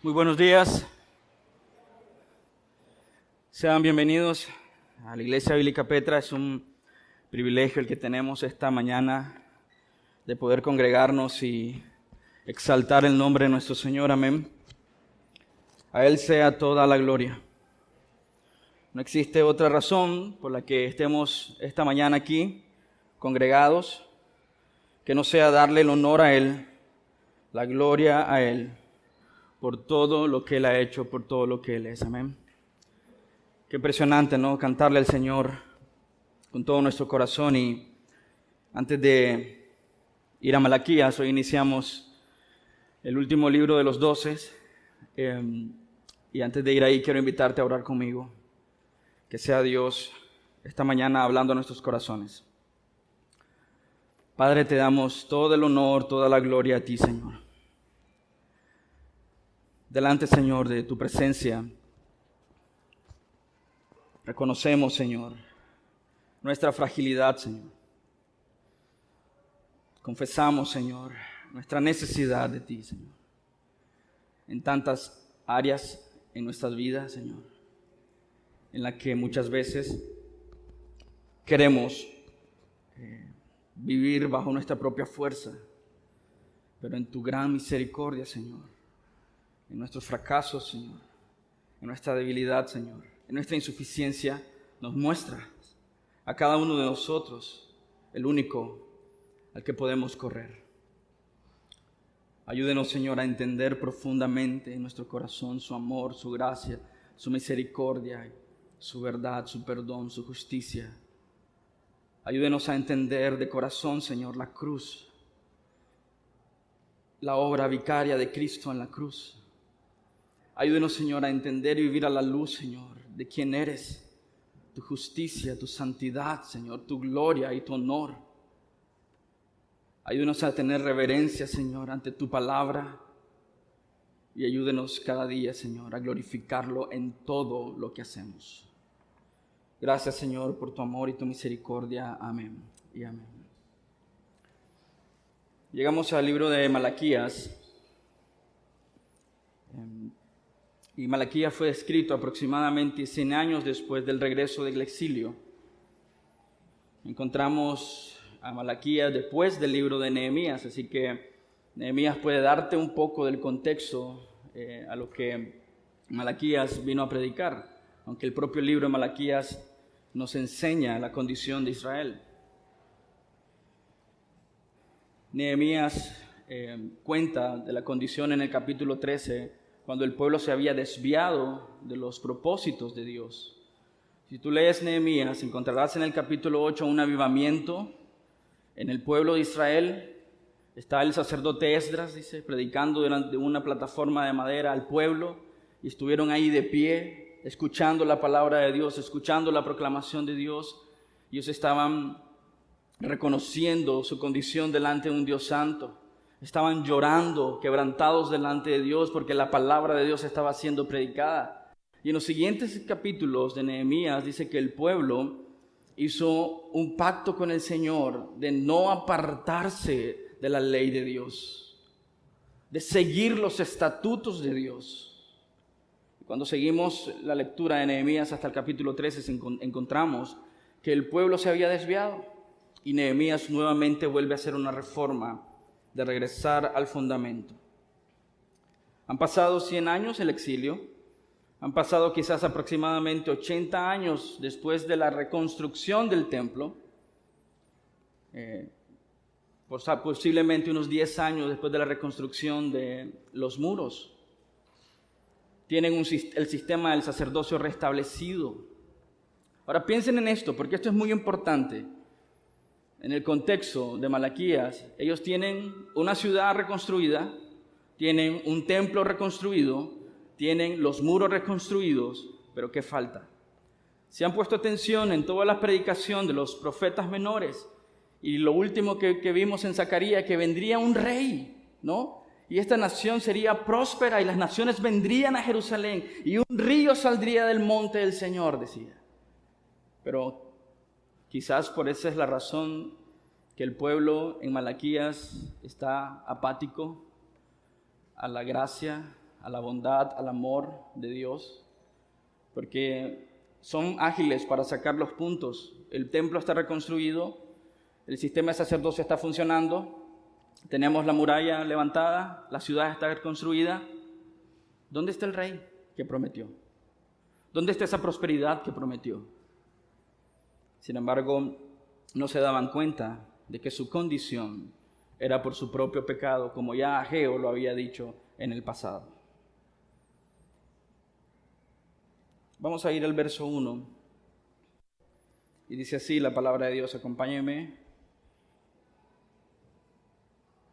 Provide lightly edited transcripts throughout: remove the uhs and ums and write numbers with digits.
Muy buenos días. Sean bienvenidos a la Iglesia Bíblica Petra. Es un privilegio el que tenemos esta mañana de poder congregarnos y exaltar el nombre de nuestro Señor. Amén. A Él sea toda la gloria. No existe otra razón por la que estemos esta mañana aquí congregados que no sea darle el honor a Él, la gloria a Él, por todo lo que Él ha hecho, por todo lo que Él es. Amén. Qué impresionante, ¿no? Cantarle al Señor con todo nuestro corazón. Y antes de ir a Malaquías, hoy iniciamos el último libro de los 12. Y antes de ir ahí, quiero invitarte a orar conmigo. Que sea Dios esta mañana hablando a nuestros corazones. Padre, te damos todo el honor, toda la gloria a ti, Señor. Delante, Señor, de tu presencia, reconocemos, Señor, nuestra fragilidad, Señor. Confesamos, Señor, nuestra necesidad de ti, Señor. En tantas áreas en nuestras vidas, Señor, en la que muchas veces queremos vivir bajo nuestra propia fuerza, pero en tu gran misericordia, Señor, en nuestros fracasos, Señor, en nuestra debilidad, Señor, en nuestra insuficiencia, nos muestras a cada uno de nosotros el único al que podemos correr. Ayúdenos, Señor, a entender profundamente en nuestro corazón su amor, su gracia, su misericordia, su verdad, su perdón, su justicia. Ayúdenos a entender de corazón, Señor, la cruz, la obra vicaria de Cristo en la cruz. Ayúdenos, Señor, a entender y vivir a la luz, Señor, de quién eres, tu justicia, tu santidad, Señor, tu gloria y tu honor. Ayúdenos a tener reverencia, Señor, ante tu palabra. Y ayúdenos cada día, Señor, a glorificarlo en todo lo que hacemos. Gracias, Señor, por tu amor y tu misericordia. Amén y amén. Llegamos al libro de Malaquías. Y Malaquías fue escrito aproximadamente 100 años después del regreso del exilio. Encontramos a Malaquías después del libro de Nehemías, así que Nehemías puede darte un poco del contexto a lo que Malaquías vino a predicar, aunque el propio libro de Malaquías nos enseña la condición de Israel. Nehemías cuenta de la condición en el capítulo 13, cuando el pueblo se había desviado de los propósitos de Dios. Si tú lees Nehemías, encontrarás en el capítulo 8 un avivamiento en el pueblo de Israel. Está el sacerdote Esdras, dice, predicando durante una plataforma de madera al pueblo, y estuvieron ahí de pie, escuchando la palabra de Dios, escuchando la proclamación de Dios. Ellos estaban reconociendo su condición delante de un Dios santo. Estaban llorando, quebrantados delante de Dios, porque la palabra de Dios estaba siendo predicada. Y en los siguientes capítulos de Nehemías dice que el pueblo hizo un pacto con el Señor de no apartarse de la ley de Dios, de seguir los estatutos de Dios. Cuando seguimos la lectura de Nehemías hasta el capítulo 13, encontramos que el pueblo se había desviado y Nehemías nuevamente vuelve a hacer una reforma de regresar al fundamento. Han pasado 100 años el exilio, han pasado quizás aproximadamente 80 años después de la reconstrucción del templo, posiblemente unos 10 años después de la reconstrucción de los muros. Tienen el sistema del sacerdocio restablecido. Ahora piensen en esto, porque esto es muy importante. En el contexto de Malaquías, ellos tienen una ciudad reconstruida, tienen un templo reconstruido, tienen los muros reconstruidos, pero ¿qué falta? Si han puesto atención en toda la predicación de los profetas menores, y lo último que vimos en Zacarías, que vendría un rey, ¿no? Y esta nación sería próspera y las naciones vendrían a Jerusalén y un río saldría del monte del Señor, decía. Pero quizás por esa es la razón que el pueblo en Malaquías está apático a la gracia, a la bondad, al amor de Dios, porque son ágiles para sacar los puntos. El templo está reconstruido, el sistema de sacerdocio está funcionando, tenemos la muralla levantada, la ciudad está reconstruida. ¿Dónde está el rey que prometió? ¿Dónde está esa prosperidad que prometió? Sin embargo, no se daban cuenta de que su condición era por su propio pecado, como ya Ageo lo había dicho en el pasado. Vamos a ir al verso 1. Y dice así la palabra de Dios, acompáñenme.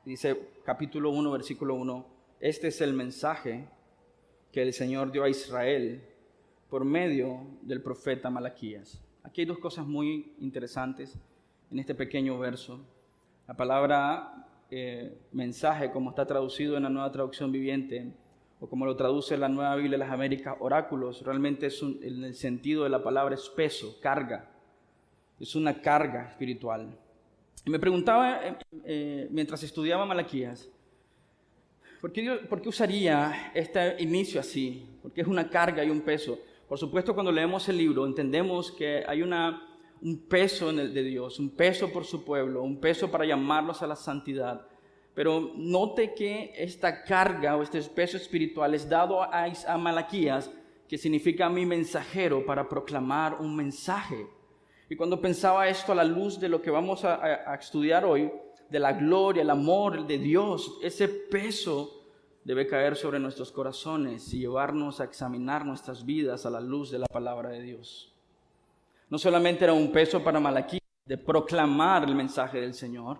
Dice capítulo 1, versículo 1. Este es el mensaje que el Señor dio a Israel por medio del profeta Malaquías. Aquí hay dos cosas muy interesantes en este pequeño verso. La palabra mensaje, como está traducido en la Nueva Traducción Viviente, o como lo traduce la Nueva Biblia de las Américas, oráculos, realmente en el sentido de la palabra es peso, carga. Es una carga espiritual. Y me preguntaba mientras estudiaba Malaquías, ¿por qué usaría este inicio así? Porque es una carga y un peso. Por supuesto, cuando leemos el libro entendemos que hay un peso de Dios, un peso por su pueblo, un peso para llamarlos a la santidad. Pero note que esta carga o este peso espiritual es dado a Malaquías, que significa mi mensajero, para proclamar un mensaje. Y cuando pensaba esto a la luz de lo que vamos a estudiar hoy, de la gloria, el amor de Dios, ese peso debe caer sobre nuestros corazones y llevarnos a examinar nuestras vidas a la luz de la palabra de Dios. No solamente era un peso para Malaquías de proclamar el mensaje del Señor,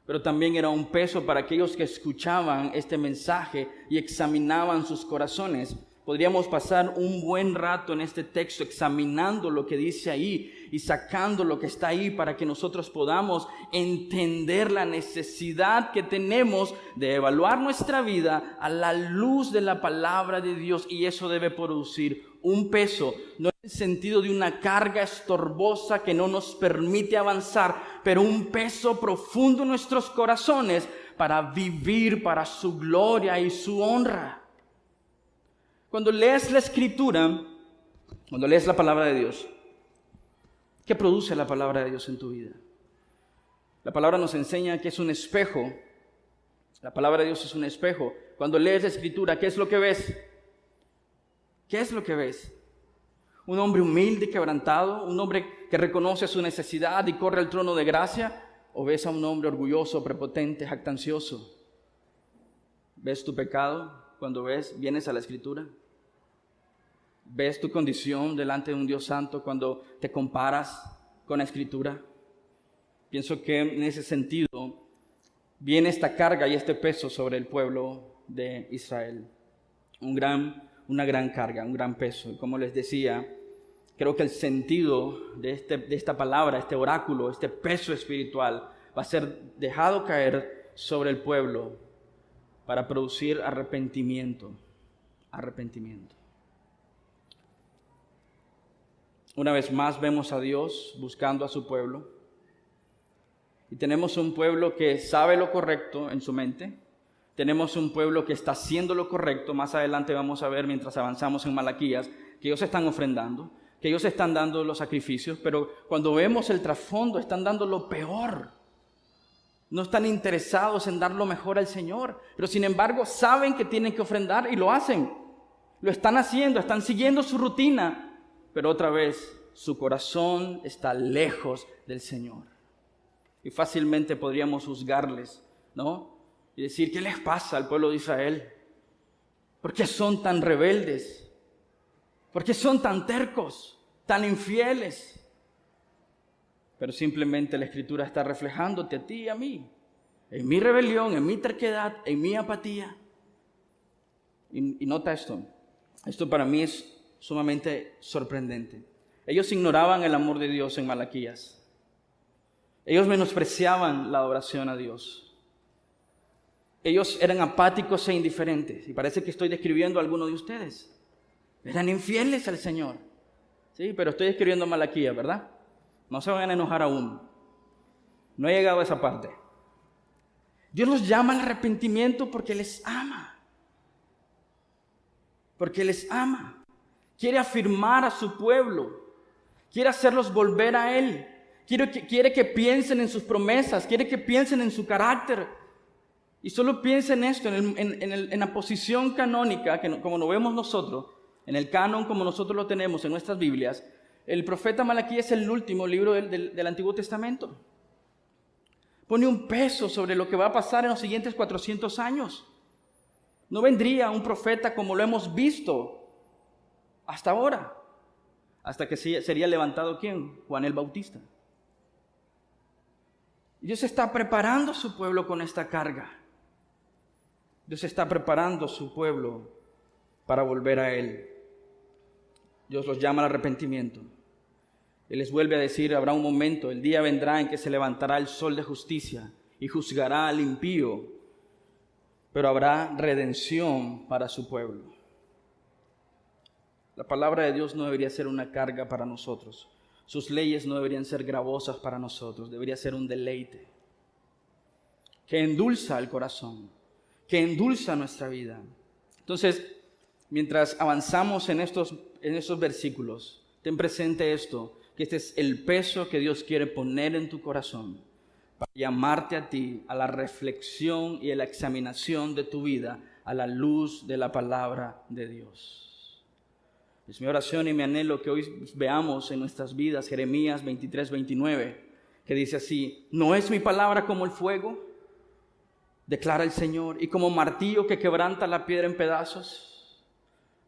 pero también era un peso para aquellos que escuchaban este mensaje y examinaban sus corazones. Podríamos pasar un buen rato en este texto examinando lo que dice ahí y sacando lo que está ahí para que nosotros podamos entender la necesidad que tenemos de evaluar nuestra vida a la luz de la palabra de Dios, y eso debe producir un peso, no en el sentido de una carga estorbosa que no nos permite avanzar, pero un peso profundo en nuestros corazones para vivir para su gloria y su honra. Cuando lees la Escritura, cuando lees la palabra de Dios, ¿qué produce la palabra de Dios en tu vida? La palabra nos enseña que es un espejo. La palabra de Dios es un espejo. Cuando lees la Escritura, ¿qué es lo que ves? ¿Qué es lo que ves? Un hombre humilde, quebrantado, un hombre que reconoce su necesidad y corre al trono de gracia, o ves a un hombre orgulloso, prepotente, jactancioso. ¿Ves tu pecado cuando vienes a la Escritura? ¿Ves tu condición delante de un Dios santo cuando te comparas con la Escritura? Pienso que en ese sentido viene esta carga y este peso sobre el pueblo de Israel. Una gran carga, un gran peso. Y como les decía, creo que el sentido de esta palabra, este oráculo, este peso espiritual, va a ser dejado caer sobre el pueblo para producir arrepentimiento. Arrepentimiento. Una vez más vemos a Dios buscando a su pueblo. Y tenemos un pueblo que sabe lo correcto en su mente. Tenemos un pueblo que está haciendo lo correcto. Más adelante vamos a ver, mientras avanzamos en Malaquías, que ellos están ofrendando, que ellos están dando los sacrificios, pero cuando vemos el trasfondo, están dando lo peor. No están interesados en dar lo mejor al Señor, pero sin embargo saben que tienen que ofrendar y lo hacen. Lo están haciendo, están siguiendo su rutina, pero otra vez su corazón está lejos del Señor. Y fácilmente podríamos juzgarles, ¿no? Y decir, ¿qué les pasa al pueblo de Israel? ¿Por qué son tan rebeldes? ¿Por qué son tan tercos, tan infieles? Pero simplemente la Escritura está reflejándote a ti y a mí, en mi rebelión, en mi terquedad, en mi apatía. Y nota esto para mí es sumamente sorprendente. Ellos ignoraban el amor de Dios en Malaquías. Ellos menospreciaban la adoración a Dios. Ellos eran apáticos e indiferentes. Y parece que estoy describiendo a alguno de ustedes. Eran infieles al Señor. Sí, pero estoy describiendo a Malaquías, ¿verdad? No se vayan a enojar aún. No he llegado a esa parte. Dios los llama al arrepentimiento porque les ama. porque les ama. Quiere afirmar a su pueblo. Quiere hacerlos volver a Él. Quiere que piensen en sus promesas. Quiere que piensen en su carácter. Y solo piensen esto, en la posición canónica, como lo vemos nosotros, en el canon como nosotros lo tenemos en nuestras Biblias. El profeta Malaquías es el último libro del Antiguo Testamento. Pone un peso sobre lo que va a pasar en los siguientes 400 años. No vendría un profeta como lo hemos visto hasta ahora. Hasta que sería levantado, ¿quién? Juan el Bautista. Dios está preparando a su pueblo con esta carga. Dios está preparando a su pueblo para volver a Él. Dios los llama al arrepentimiento. Él les vuelve a decir, habrá un momento, el día vendrá en que se levantará el sol de justicia y juzgará al impío, pero habrá redención para su pueblo. La palabra de Dios no debería ser una carga para nosotros. Sus leyes no deberían ser gravosas para nosotros, debería ser un deleite que endulza el corazón, que endulza nuestra vida. Entonces, mientras avanzamos en estos versículos, ten presente esto, que este es el peso que Dios quiere poner en tu corazón para llamarte a ti a la reflexión y a la examinación de tu vida a la luz de la palabra de Dios. Es mi oración y mi anhelo que hoy veamos en nuestras vidas Jeremías 23:29, que dice así: ¿no es mi palabra como el fuego?, declara el Señor, y como martillo que quebranta la piedra en pedazos.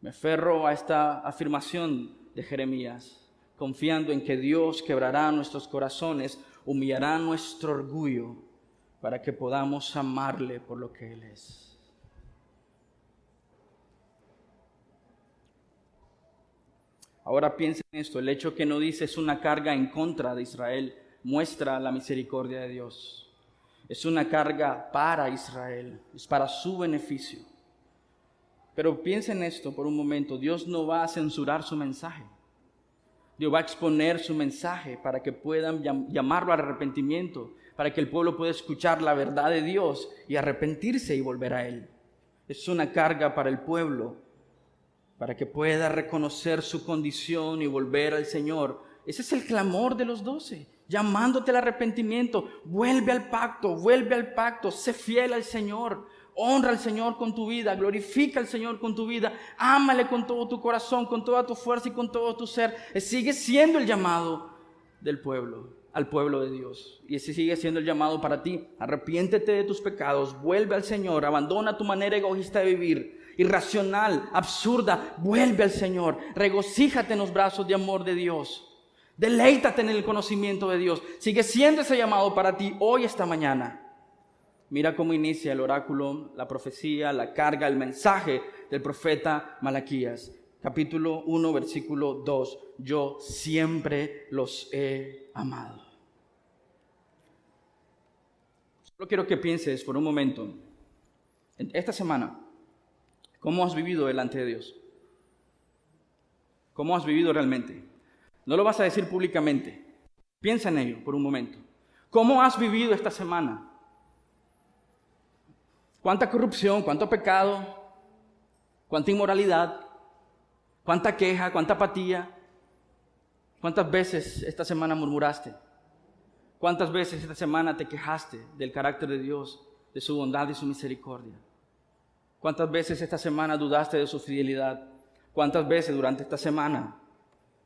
Me aferro a esta afirmación de Jeremías, confiando en que Dios quebrará nuestros corazones, humillará nuestro orgullo para que podamos amarle por lo que Él es. Ahora piensa en esto, el hecho que no dice es una carga en contra de Israel, muestra la misericordia de Dios. Es una carga para Israel, es para su beneficio. Pero piensa en esto por un momento, Dios no va a censurar su mensaje. Dios va a exponer su mensaje para que puedan llamarlo al arrepentimiento, para que el pueblo pueda escuchar la verdad de Dios y arrepentirse y volver a Él. Es una carga para el pueblo, para que pueda reconocer su condición y volver al Señor. Ese es el clamor de los 12, llamándote al arrepentimiento. Vuelve al pacto, sé fiel al Señor. Honra al Señor con tu vida, glorifica al Señor con tu vida, ámale con todo tu corazón, con toda tu fuerza y con todo tu ser. Sigue siendo el llamado del pueblo, al pueblo de Dios. Y ese sigue siendo el llamado para ti. Arrepiéntete de tus pecados, vuelve al Señor, abandona tu manera egoísta de vivir, irracional, absurda, vuelve al Señor, regocíjate en los brazos de amor de Dios, deleítate en el conocimiento de Dios. Sigue siendo ese llamado para ti hoy, esta mañana. Mira cómo inicia el oráculo, la profecía, la carga, el mensaje del profeta Malaquías. Capítulo 1, versículo 2. Yo siempre los he amado. Solo quiero que pienses por un momento, esta semana, ¿cómo has vivido delante de Dios? ¿Cómo has vivido realmente? No lo vas a decir públicamente. Piensa en ello por un momento. ¿Cómo has vivido esta semana? ¿Cuánta corrupción, cuánto pecado, cuánta inmoralidad, cuánta queja, cuánta apatía? ¿Cuántas veces esta semana murmuraste? ¿Cuántas veces esta semana te quejaste del carácter de Dios, de su bondad y su misericordia? ¿Cuántas veces esta semana dudaste de su fidelidad? ¿Cuántas veces durante esta semana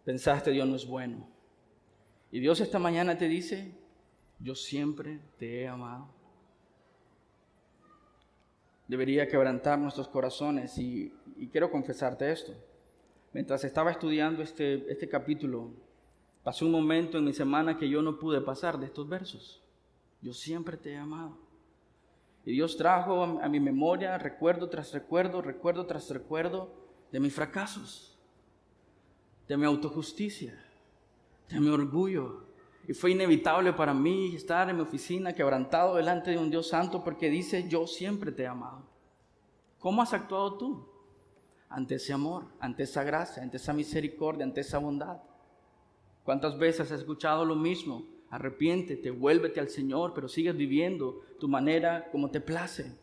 pensaste Dios no es bueno? Y Dios esta mañana te dice, yo siempre te he amado. Debería quebrantar nuestros corazones y quiero confesarte esto. Mientras estaba estudiando este capítulo, pasó un momento en mi semana que yo no pude pasar de estos versos. Yo siempre te he amado. Y Dios trajo a mi memoria recuerdo tras recuerdo de mis fracasos, de mi autojusticia, de mi orgullo. Y fue inevitable para mí estar en mi oficina quebrantado delante de un Dios santo porque dice, yo siempre te he amado. ¿Cómo has actuado tú ante ese amor, ante esa gracia, ante esa misericordia, ante esa bondad? ¿Cuántas veces has escuchado lo mismo? Arrepiéntete, vuélvete al Señor, pero sigues viviendo tu manera como te place.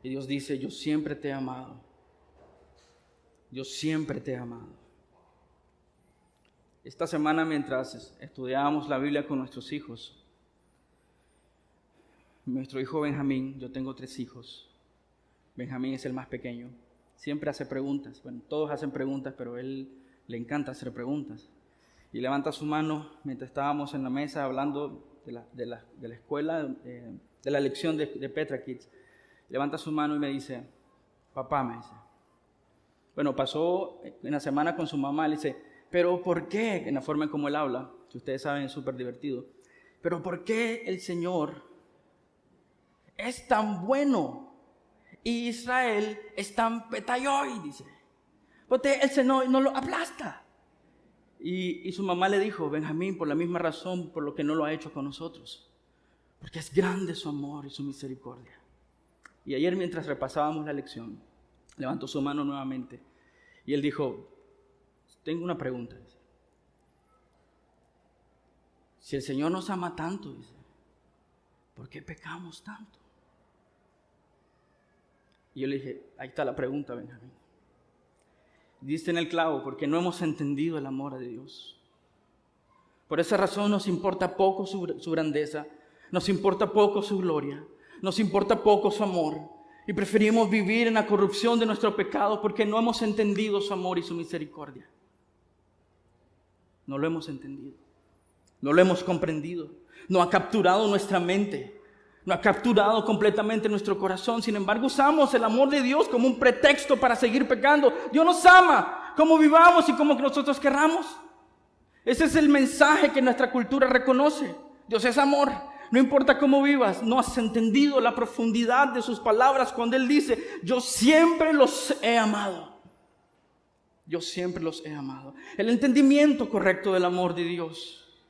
Y Dios dice, yo siempre te he amado. yo siempre te he amado. Esta semana, mientras estudiábamos la Biblia con nuestros hijos, nuestro hijo Benjamín, yo tengo 3 hijos, Benjamín es el más pequeño, siempre hace preguntas. Bueno, todos hacen preguntas, pero a él le encanta hacer preguntas. Y levanta su mano mientras estábamos en la mesa hablando de la escuela, de la lección de Petra Kids. Levanta su mano y me dice, papá, me dice. Bueno, pasó en la semana con su mamá, le dice, pero ¿por qué? En la forma en como él habla, que ustedes saben es súper divertido. Pero ¿por qué el Señor es tan bueno y Israel es tan petayoy? Dice, porque el Señor no lo aplasta. Y su mamá le dijo, Benjamín, por la misma razón por lo que no lo ha hecho con nosotros, porque es grande su amor y su misericordia. Y ayer, mientras repasábamos la lección, levantó su mano nuevamente y él dijo, tengo una pregunta. Dice, si el Señor nos ama tanto, dice, ¿por qué pecamos tanto? Y yo le dije, ahí está la pregunta, Benjamín. Diste en el clavo, porque no hemos entendido el amor de Dios. Por esa razón nos importa poco su grandeza, nos importa poco su gloria, nos importa poco su amor, y preferimos vivir en la corrupción de nuestro pecado porque no hemos entendido su amor y su misericordia. No lo hemos entendido, no lo hemos comprendido, no ha capturado nuestra mente, no ha capturado completamente nuestro corazón. Sin embargo, usamos el amor de Dios como un pretexto para seguir pecando. Dios nos ama, como vivamos y como nosotros querramos. Ese es el mensaje que nuestra cultura reconoce. Dios es amor, no importa cómo vivas. No has entendido la profundidad de sus palabras cuando Él dice, yo siempre los he amado. Yo siempre los he amado. El entendimiento correcto del amor de Dios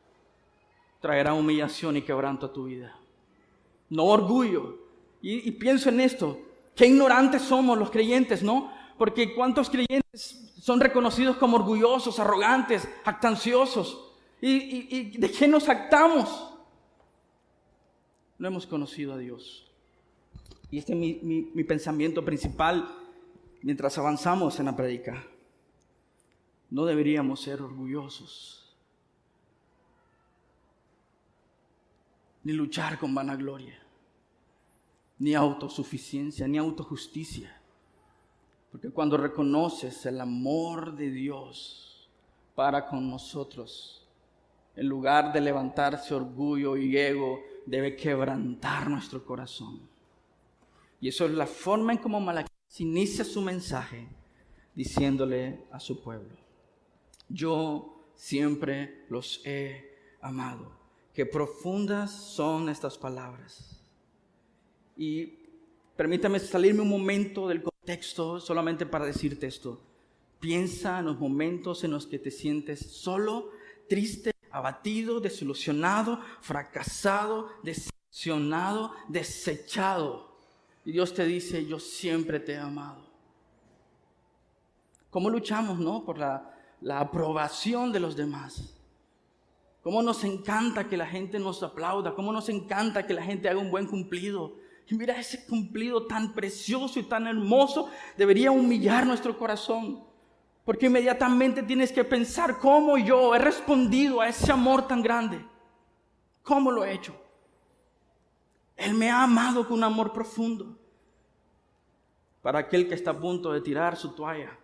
traerá humillación y quebranto a tu vida. No orgullo. Y pienso en esto, qué ignorantes somos los creyentes, ¿no? Porque cuántos creyentes son reconocidos como orgullosos, arrogantes, jactanciosos. ¿Y de qué nos jactamos? No hemos conocido a Dios. Y este es mi pensamiento principal mientras avanzamos en la prédica. No deberíamos ser orgullosos, ni luchar con vanagloria, ni autosuficiencia, ni autojusticia. Porque cuando reconoces el amor de Dios para con nosotros, en lugar de levantarse orgullo y ego, debe quebrantar nuestro corazón. Y eso es la forma en cómo Malaquías inicia su mensaje, diciéndole a su pueblo, yo siempre los he amado. Qué profundas son estas palabras. Y permítame salirme un momento del contexto solamente para decirte esto. Piensa en los momentos en los que te sientes solo, triste, abatido, desilusionado, fracasado, decepcionado, desechado. Y Dios te dice, yo siempre te he amado. ¿Cómo luchamos, no? Por la aprobación de los demás. Cómo nos encanta que la gente nos aplauda, cómo nos encanta que la gente haga un buen cumplido. Y mira, ese cumplido tan precioso y tan hermoso debería humillar nuestro corazón. Porque inmediatamente tienes que pensar cómo yo he respondido a ese amor tan grande. ¿Cómo lo he hecho? Él me ha amado con un amor profundo. Para aquel que está a punto de tirar su toalla,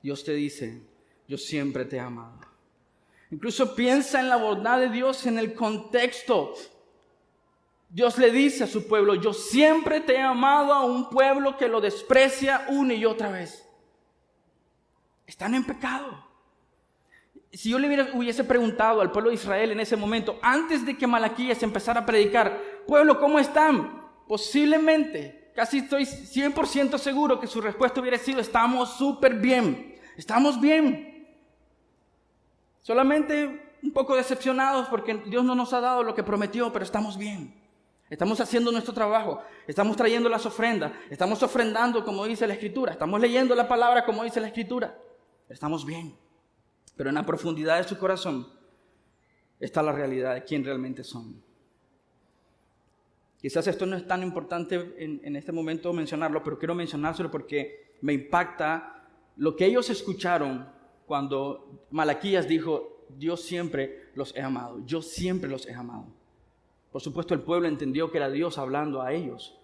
Dios te dice, yo siempre te he amado. Incluso piensa en la bondad de Dios en el contexto. Dios le dice a su pueblo, yo siempre te he amado a un pueblo que lo desprecia una y otra vez. Están en pecado. Si yo le hubiese preguntado al pueblo de Israel en ese momento, antes de que Malaquías empezara a predicar, pueblo, ¿cómo están? Posiblemente, casi estoy 100% seguro que su respuesta hubiera sido, estamos súper bien, estamos bien. Solamente un poco decepcionados porque Dios no nos ha dado lo que prometió, pero estamos bien. Estamos haciendo nuestro trabajo, estamos trayendo las ofrendas, estamos ofrendando como dice la Escritura, estamos leyendo la palabra como dice la Escritura. Estamos bien, pero en la profundidad de su corazón está la realidad de quién realmente son. Quizás esto no es tan importante en este momento mencionarlo, pero quiero mencionárselo porque me impacta lo que ellos escucharon cuando Malaquías dijo, Dios siempre los he amado, yo siempre los he amado. Por supuesto, el pueblo entendió que era Dios hablando a ellos.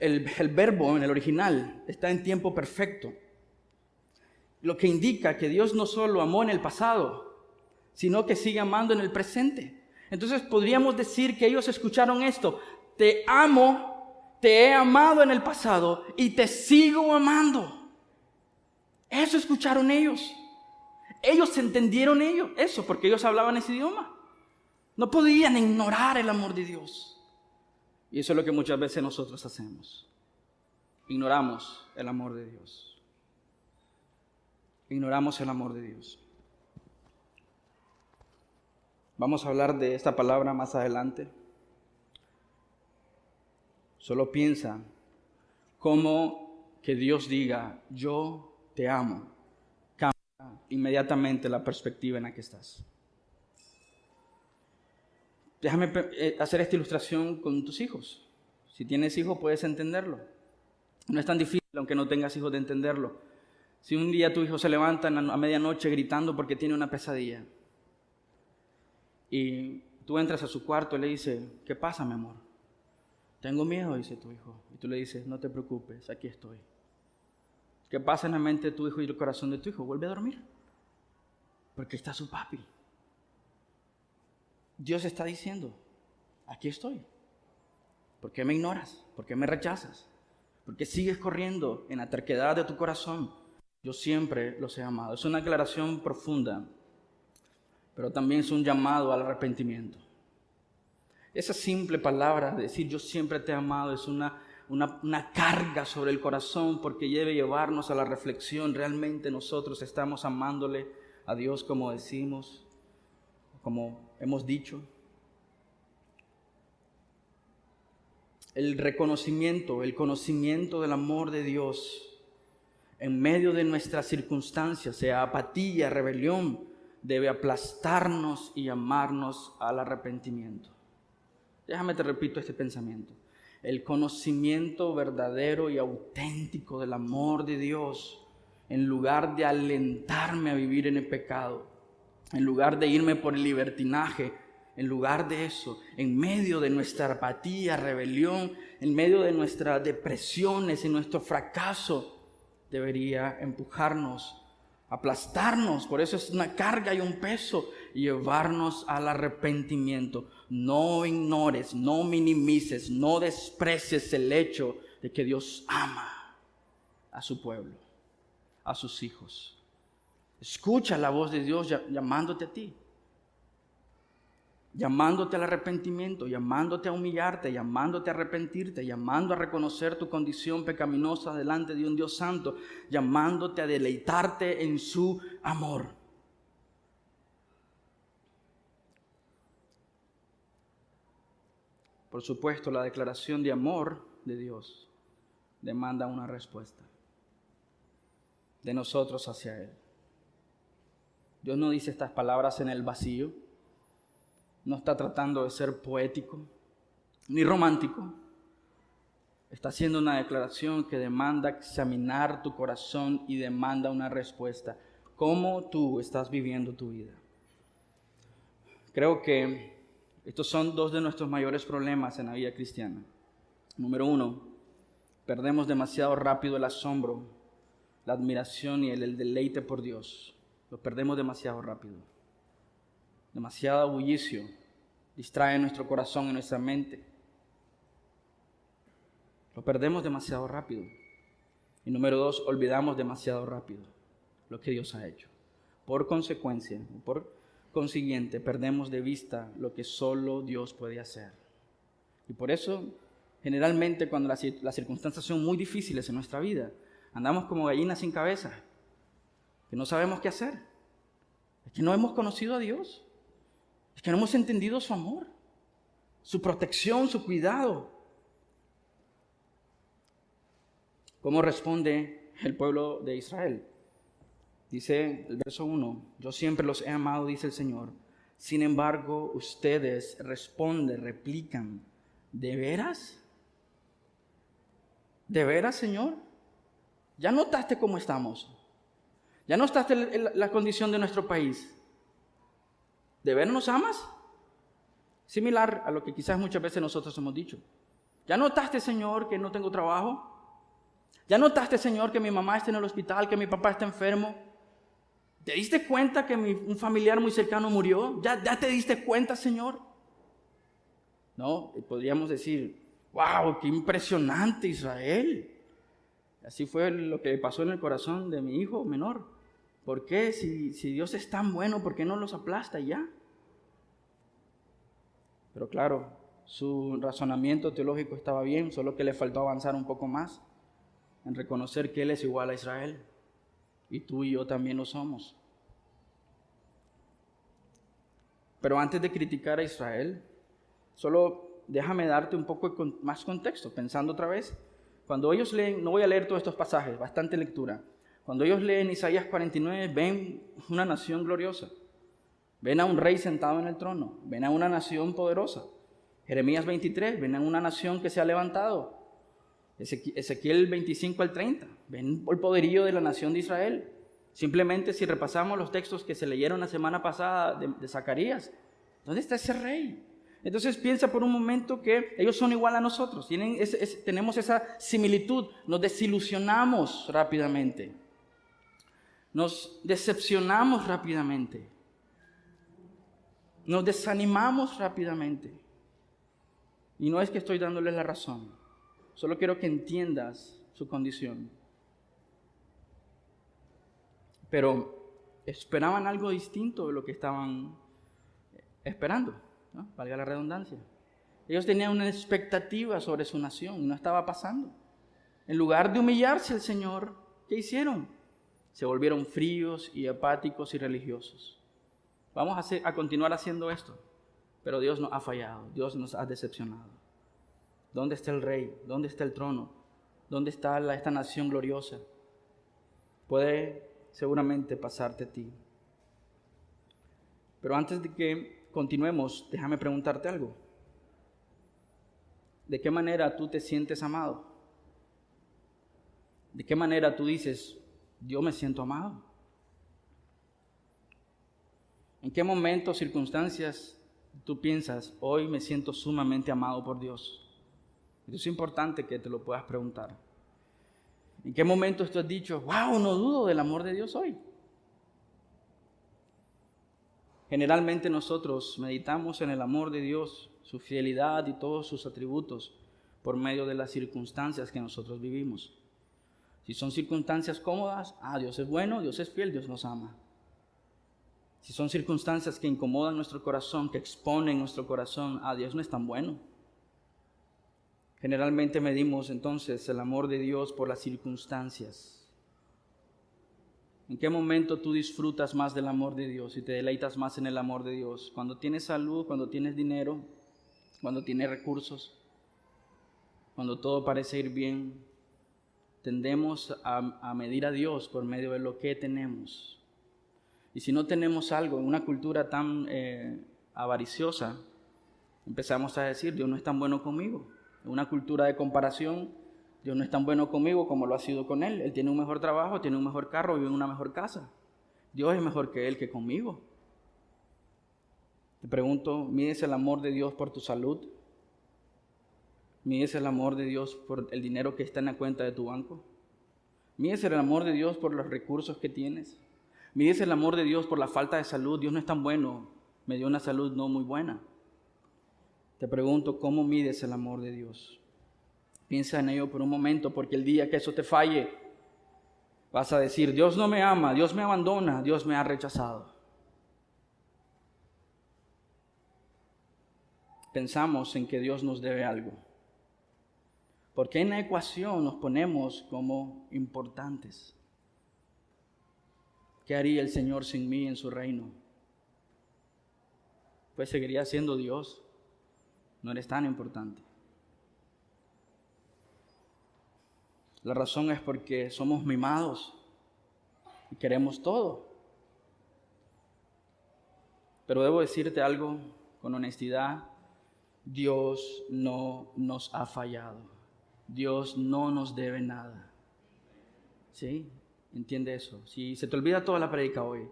El verbo en el original está en tiempo perfecto, lo que indica que Dios no solo amó en el pasado, sino que sigue amando en el presente. Entonces podríamos decir que ellos escucharon esto: te amo, te he amado en el pasado y te sigo amando. Eso escucharon ellos. Ellos entendieron eso porque ellos hablaban ese idioma. No podían ignorar el amor de Dios. Y eso es lo que muchas veces nosotros hacemos. Ignoramos el amor de Dios. Ignoramos el amor de Dios. Vamos a hablar de esta palabra más adelante. Solo piensa cómo que Dios diga, yo te amo, cambia inmediatamente la perspectiva en la que estás. Déjame hacer esta ilustración con tus hijos. Si tienes hijos puedes entenderlo. No es tan difícil aunque no tengas hijos de entenderlo. Si un día tu hijo se levanta a medianoche gritando porque tiene una pesadilla y tú entras a su cuarto y le dices, ¿qué pasa, mi amor? Tengo miedo, dice tu hijo. Y tú le dices, no te preocupes, aquí estoy. ¿Qué pasa en la mente de tu hijo y el corazón de tu hijo? Vuelve a dormir. Porque está su papi. Dios está diciendo, aquí estoy. ¿Por qué me ignoras? ¿Por qué me rechazas? ¿Por qué sigues corriendo en la terquedad de tu corazón? Yo siempre los he amado. Es una aclaración profunda, pero también es un llamado al arrepentimiento. Esa simple palabra de decir yo siempre te he amado es una carga sobre el corazón porque debe llevarnos a la reflexión. ¿Realmente nosotros estamos amándole a Dios como decimos, como hemos dicho? El reconocimiento, el conocimiento del amor de Dios en medio de nuestras circunstancias, sea apatía, rebelión, debe aplastarnos y llamarnos al arrepentimiento. Déjame te repito este pensamiento. El conocimiento verdadero y auténtico del amor de Dios, en lugar de alentarme a vivir en el pecado, en lugar de irme por el libertinaje, en lugar de eso, en medio de nuestra apatía, rebelión, en medio de nuestras depresiones y nuestro fracaso, debería empujarnos, aplastarnos. Por eso es una carga y un peso, y llevarnos al arrepentimiento. No ignores, no minimices, no desprecies el hecho de que Dios ama a su pueblo, a sus hijos. Escucha la voz de Dios llamándote a ti, llamándote al arrepentimiento, llamándote a humillarte, llamándote a arrepentirte, llamando a reconocer tu condición pecaminosa delante de un Dios santo, llamándote a deleitarte en su amor. Por supuesto, la declaración de amor de Dios demanda una respuesta de nosotros hacia Él. Dios no dice estas palabras en el vacío. No está tratando de ser poético ni romántico. Está haciendo una declaración que demanda examinar tu corazón y demanda una respuesta. ¿Cómo tú estás viviendo tu vida? Creo que estos son dos de nuestros mayores problemas en la vida cristiana. Número uno, perdemos demasiado rápido el asombro, la admiración y el deleite por Dios. Lo perdemos demasiado rápido. Demasiado bullicio distrae nuestro corazón y nuestra mente. Lo perdemos demasiado rápido. Y número dos, olvidamos demasiado rápido lo que Dios ha hecho. Por consecuencia, por consiguiente, perdemos de vista lo que solo Dios puede hacer. Y por eso, generalmente, cuando las circunstancias son muy difíciles en nuestra vida, andamos como gallinas sin cabeza, que no sabemos qué hacer. Es que no hemos conocido a Dios. Es que no hemos entendido su amor, su protección, su cuidado. ¿Cómo responde el pueblo de Israel? Dice el verso 1, yo siempre los he amado, dice el Señor. Sin embargo, ustedes replican, ¿de veras? ¿De veras, Señor? ¿Ya notaste cómo estamos? ¿Ya notaste la condición de nuestro país? ¿De veras nos amas? Similar a lo que quizás muchas veces nosotros hemos dicho. ¿Ya notaste, Señor, que no tengo trabajo? ¿Ya notaste, Señor, que mi mamá está en el hospital, que mi papá está enfermo? ¿Te diste cuenta que un familiar muy cercano murió? ¿Ya te diste cuenta, Señor? No, podríamos decir, wow, qué impresionante Israel. Así fue lo que pasó en el corazón de mi hijo menor. ¿Por qué? Si Dios es tan bueno, ¿por qué no los aplasta ya? Pero claro, su razonamiento teológico estaba bien, solo que le faltó avanzar un poco más en reconocer que Él es igual a Israel. Y tú y yo también lo somos. Pero antes de criticar a Israel, solo déjame darte un poco más contexto, pensando otra vez. Cuando ellos leen, no voy a leer todos estos pasajes, bastante lectura. Cuando ellos leen Isaías 49, ven una nación gloriosa. Ven a un rey sentado en el trono. Ven a una nación poderosa. Jeremías 23, ven a una nación que se ha levantado. Ezequiel 25 al 30, ven el poderío de la nación de Israel. Simplemente si repasamos los textos que se leyeron la semana pasada de Zacarías, ¿dónde está ese rey? Entonces piensa por un momento que ellos son igual a nosotros, tenemos esa similitud, nos desilusionamos rápidamente, nos decepcionamos rápidamente, nos desanimamos rápidamente. Y no es que estoy dándoles la razón, solo quiero que entiendas su condición. Pero esperaban algo distinto de lo que estaban esperando, ¿no? Valga la redundancia. Ellos tenían una expectativa sobre su nación y no estaba pasando. En lugar de humillarse al Señor, ¿qué hicieron? Se volvieron fríos y apáticos y religiosos. Vamos a continuar haciendo esto, pero Dios nos ha fallado, Dios nos ha decepcionado. ¿Dónde está el rey? ¿Dónde está el trono? ¿Dónde está esta nación gloriosa? Puede seguramente pasarte a ti. Pero antes de que continuemos, déjame preguntarte algo. ¿De qué manera tú te sientes amado? ¿De qué manera tú dices, yo me siento amado? ¿En qué momentos, circunstancias tú piensas, hoy me siento sumamente amado por Dios? Eso es importante que te lo puedas preguntar. ¿En qué momentos tú has dicho, wow, no dudo del amor de Dios hoy? Generalmente nosotros meditamos en el amor de Dios, su fidelidad y todos sus atributos por medio de las circunstancias que nosotros vivimos. Si son circunstancias cómodas, Dios es bueno, Dios es fiel, Dios nos ama. Si son circunstancias que incomodan nuestro corazón, que exponen nuestro corazón, Dios no es tan bueno. Generalmente medimos entonces el amor de Dios por las circunstancias. ¿En qué momento tú disfrutas más del amor de Dios y te deleitas más en el amor de Dios? ¿Cuando tienes salud, cuando tienes dinero, cuando tienes recursos, cuando todo parece ir bien? Tendemos a medir a Dios por medio de lo que tenemos. Y si no tenemos algo en una cultura tan avariciosa, empezamos a decir, Dios no es tan bueno conmigo. En una cultura de comparación, Dios no es tan bueno conmigo como lo ha sido con Él. Él tiene un mejor trabajo, tiene un mejor carro, vive en una mejor casa. Dios es mejor que Él, que conmigo. Te pregunto, ¿mides el amor de Dios por tu salud? ¿Mides el amor de Dios por el dinero que está en la cuenta de tu banco? ¿Mides el amor de Dios por los recursos que tienes? ¿Mides el amor de Dios por la falta de salud? Dios no es tan bueno, me dio una salud no muy buena. Te pregunto, ¿cómo mides el amor de Dios? Piensa en ello por un momento, porque el día que eso te falle, vas a decir, Dios no me ama, Dios me abandona, Dios me ha rechazado. Pensamos en que Dios nos debe algo. Porque en la ecuación nos ponemos como importantes. ¿Qué haría el Señor sin mí en su reino? Pues seguiría siendo Dios. No eres tan importante. La razón es porque somos mimados y queremos todo. Pero debo decirte algo con honestidad. Dios no nos ha fallado. Dios no nos debe nada. ¿Sí? Entiende eso. Si se te olvida toda la prédica hoy,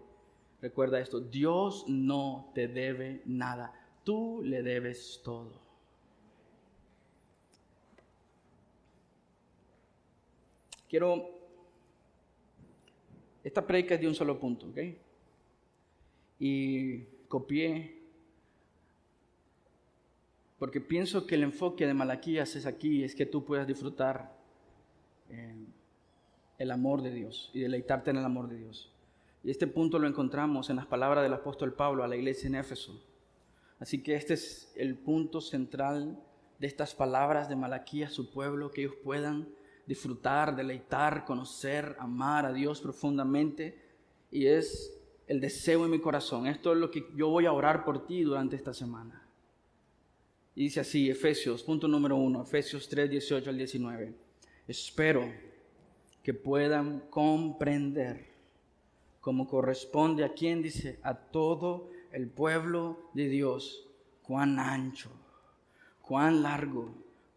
recuerda esto: Dios no te debe nada, tú le debes todo. Esta prédica es de un solo punto, ¿ok? Y copié, porque pienso que el enfoque de Malaquías es que tú puedas disfrutar el amor de Dios y deleitarte en el amor de Dios. Y este punto lo encontramos en las palabras del apóstol Pablo a la iglesia en Éfeso. Así que este es el punto central de estas palabras de Malaquías, su pueblo, que ellos puedan disfrutar, deleitar, conocer, amar a Dios profundamente. Y es el deseo en mi corazón. Esto es lo que yo voy a orar por ti durante esta semana. Y dice así, Efesios, punto número 1, Efesios 3, 18 al 19. Espero que puedan comprender, como corresponde a quien dice, a todo el pueblo de Dios, cuán ancho, cuán largo,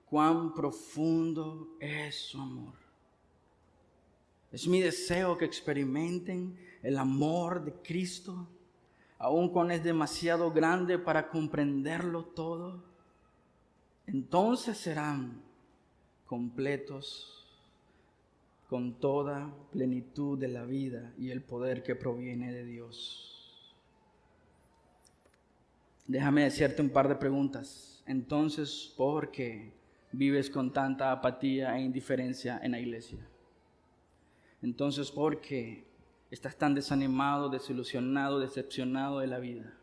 cuán profundo es su amor. Es mi deseo que experimenten el amor de Cristo, aun cuando es demasiado grande para comprenderlo todo. Entonces serán completos con toda plenitud de la vida y el poder que proviene de Dios. Déjame decirte un par de preguntas. Entonces, ¿por qué vives con tanta apatía e indiferencia en la iglesia? Entonces, ¿por qué estás tan desanimado, desilusionado, decepcionado de la vida?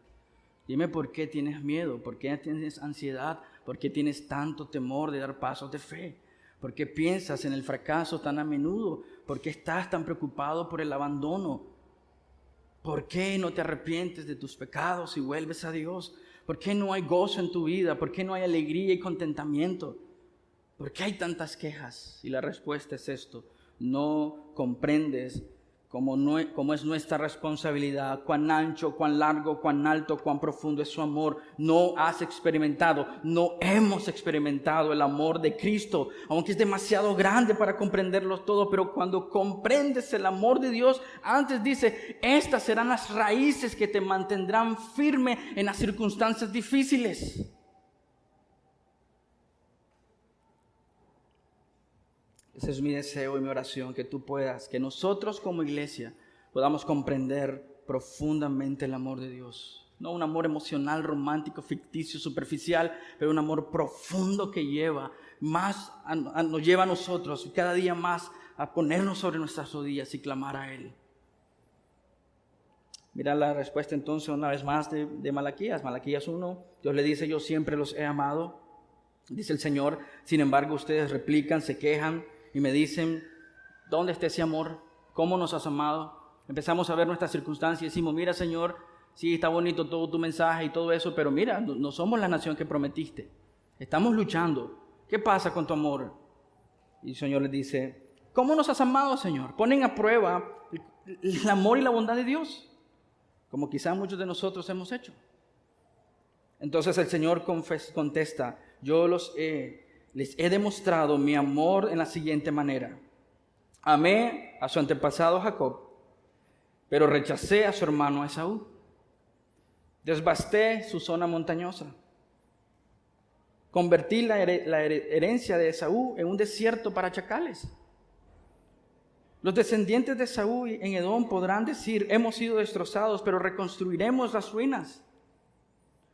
Dime por qué tienes miedo, por qué tienes ansiedad, por qué tienes tanto temor de dar pasos de fe, por qué piensas en el fracaso tan a menudo, por qué estás tan preocupado por el abandono, por qué no te arrepientes de tus pecados y vuelves a Dios, por qué no hay gozo en tu vida, por qué no hay alegría y contentamiento, por qué hay tantas quejas. Y la respuesta es esto: no comprendes cómo es nuestra responsabilidad, cuán ancho, cuán largo, cuán alto, cuán profundo es su amor. No has experimentado, no hemos experimentado el amor de Cristo, aunque es demasiado grande para comprenderlo todo. Pero cuando comprendes el amor de Dios, antes dice, estas serán las raíces que te mantendrán firme en las circunstancias difíciles. Ese es mi deseo y mi oración, que tú puedas, que nosotros como iglesia podamos comprender profundamente el amor de Dios. No un amor emocional, romántico, ficticio, superficial, pero un amor profundo que nos lleva a nosotros cada día más a ponernos sobre nuestras rodillas y clamar a Él. Mira la respuesta entonces una vez más de Malaquías. Malaquías 1, Dios le dice, yo siempre los he amado, dice el Señor. Sin embargo, ustedes replican, se quejan y me dicen, ¿dónde está ese amor? ¿Cómo nos has amado? Empezamos a ver nuestras circunstancias y decimos, mira Señor, sí, está bonito todo tu mensaje y todo eso, pero mira, no somos la nación que prometiste. Estamos luchando. ¿Qué pasa con tu amor? Y el Señor les dice, ¿cómo nos has amado, Señor? Ponen a prueba el amor y la bondad de Dios, como quizás muchos de nosotros hemos hecho. Entonces el Señor contesta, yo les he demostrado mi amor en la siguiente manera. Amé a su antepasado Jacob, pero rechacé a su hermano Esaú. Devasté su zona montañosa. Convertí la herencia de Esaú en un desierto para chacales. Los descendientes de Esaú en Edom podrán decir, hemos sido destrozados, pero reconstruiremos las ruinas.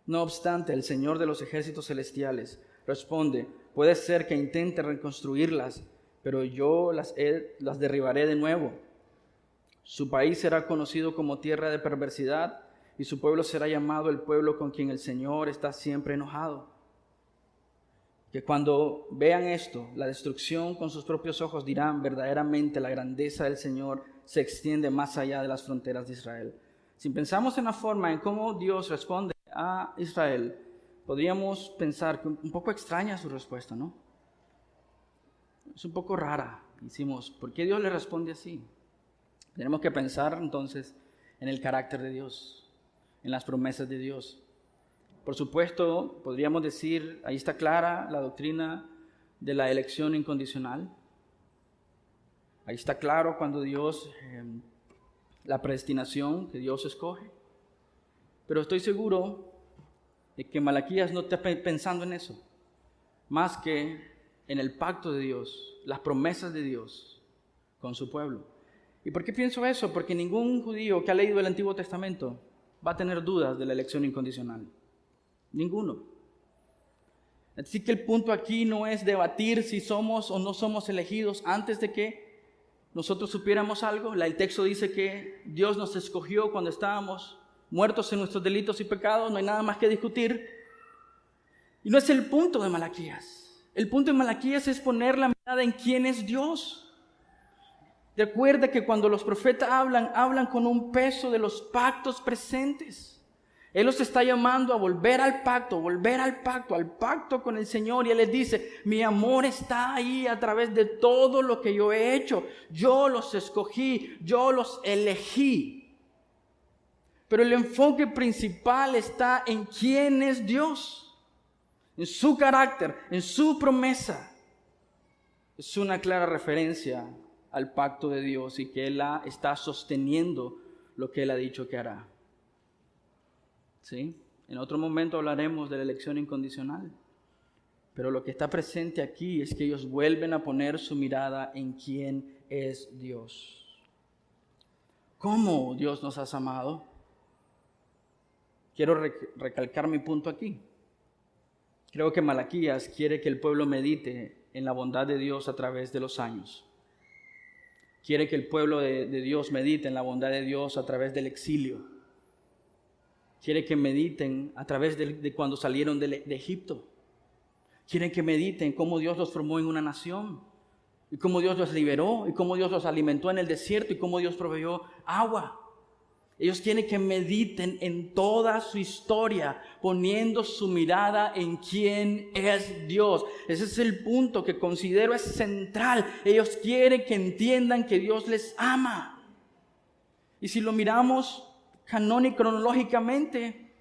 No obstante, el Señor de los ejércitos celestiales responde, puede ser que intente reconstruirlas, pero yo las derribaré de nuevo. Su país será conocido como tierra de perversidad y su pueblo será llamado el pueblo con quien el Señor está siempre enojado. Que cuando vean esto, la destrucción con sus propios ojos, dirán, verdaderamente la grandeza del Señor se extiende más allá de las fronteras de Israel. Si pensamos en la forma en cómo Dios responde a Israel, podríamos pensar que un poco extraña su respuesta, ¿no? Es un poco rara. Decimos, ¿por qué Dios le responde así? Tenemos que pensar entonces en el carácter de Dios, en las promesas de Dios. Por supuesto, podríamos decir, ahí está clara la doctrina de la elección incondicional. Ahí está claro cuando Dios, la predestinación que Dios escoge. Pero estoy seguro de que Malaquías no está pensando en eso, más que en el pacto de Dios, las promesas de Dios con su pueblo. ¿Y por qué pienso eso? Porque ningún judío que ha leído el Antiguo Testamento va a tener dudas de la elección incondicional. Ninguno. Así que el punto aquí no es debatir si somos o no somos elegidos antes de que nosotros supiéramos algo. El texto dice que Dios nos escogió cuando estábamos muertos en nuestros delitos y pecados. No hay nada más que discutir. Y no es el punto de Malaquías. El punto de Malaquías es poner la mirada en quién es Dios. Recuerda que cuando los profetas hablan con un peso de los pactos presentes. Él los está llamando a volver al pacto con el Señor. Y Él les dice, mi amor está ahí a través de todo lo que yo he hecho. Yo los escogí, yo los elegí. Pero el enfoque principal está en quién es Dios, en su carácter, en su promesa. Es una clara referencia al pacto de Dios y que Él está sosteniendo lo que Él ha dicho que hará. ¿Sí? En otro momento hablaremos de la elección incondicional. Pero lo que está presente aquí es que ellos vuelven a poner su mirada en quién es Dios. ¿Cómo Dios nos ha amado? Quiero recalcar mi punto aquí. Creo que Malaquías quiere que el pueblo medite en la bondad de Dios a través de los años. Quiere que el pueblo de Dios medite en la bondad de Dios a través del exilio. Quiere que mediten a través de cuando salieron de Egipto. Quieren que mediten cómo Dios los formó en una nación. Y cómo Dios los liberó. Y cómo Dios los alimentó en el desierto. Y cómo Dios proveyó agua. Ellos quieren que mediten en toda su historia, poniendo su mirada en quién es Dios. Ese es el punto que considero es central. Ellos quieren que entiendan que Dios les ama. Y si lo miramos canónico, cronológicamente,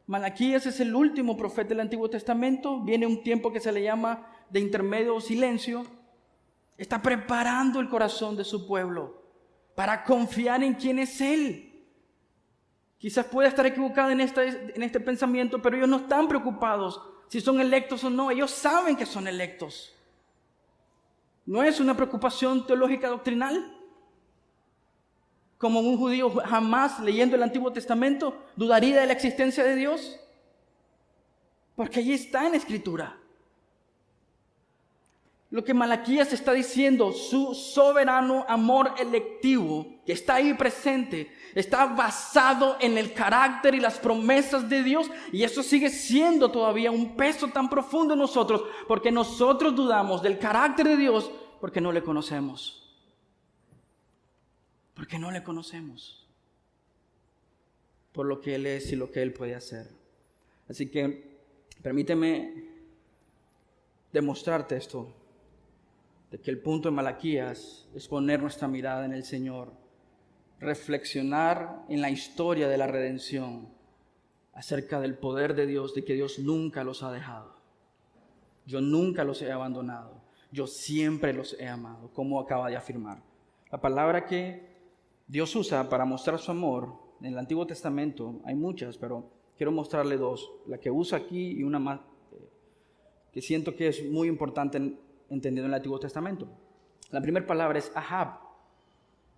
Malaquías es el último profeta del Antiguo Testamento. Viene un tiempo que se le llama de intermedio o silencio. Está preparando el corazón de su pueblo para confiar en quién es Él. Quizás pueda estar equivocado en este pensamiento, pero ellos no están preocupados si son electos o no. Ellos saben que son electos. No es una preocupación teológica doctrinal. Como un judío jamás leyendo el Antiguo Testamento dudaría de la existencia de Dios. Porque allí está en la Escritura. Lo que Malaquías está diciendo, su soberano amor electivo que está ahí presente, está basado en el carácter y las promesas de Dios. Y eso sigue siendo todavía un peso tan profundo en nosotros, porque nosotros dudamos del carácter de Dios porque no le conocemos. Porque no le conocemos por lo que Él es y lo que Él puede hacer. Así que permíteme demostrarte esto, de que el punto de Malaquías es poner nuestra mirada en el Señor, reflexionar en la historia de la redención acerca del poder de Dios, de que Dios nunca los ha dejado. Yo nunca los he abandonado, yo siempre los he amado, como acaba de afirmar. La palabra que Dios usa para mostrar su amor en el Antiguo Testamento, hay muchas, pero quiero mostrarle dos. La que usa aquí y una más que siento que es muy importante entendido en el Antiguo Testamento. La primera palabra es ahab,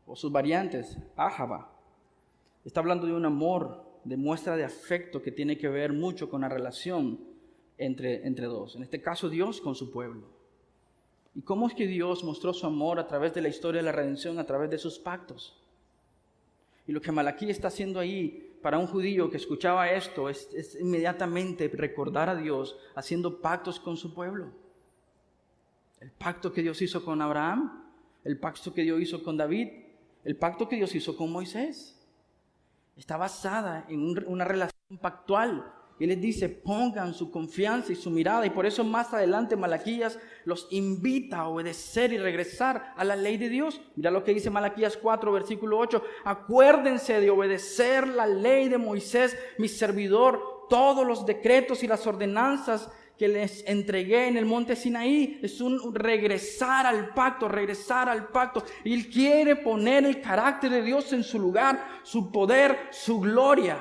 o sus variantes, ahaba. Está hablando de un amor, de muestra de afecto que tiene que ver mucho con la relación entre dos. En este caso, Dios con su pueblo. ¿Y cómo es que Dios mostró su amor a través de la historia de la redención, a través de sus pactos? Y lo que Malaquías está haciendo ahí para un judío que escuchaba esto es inmediatamente recordar a Dios haciendo pactos con su pueblo. El pacto que Dios hizo con Abraham, el pacto que Dios hizo con David, el pacto que Dios hizo con Moisés. Está basada en una relación pactual. Y les dice, pongan su confianza y su mirada. Y por eso más adelante Malaquías los invita a obedecer y regresar a la ley de Dios. Mira lo que dice Malaquías 4, versículo 8. Acuérdense de obedecer la ley de Moisés, mi servidor, todos los decretos y las ordenanzas que les entregué en el monte Sinaí. Es un regresar al pacto. Y Él quiere poner el carácter de Dios en su lugar, su poder, su gloria,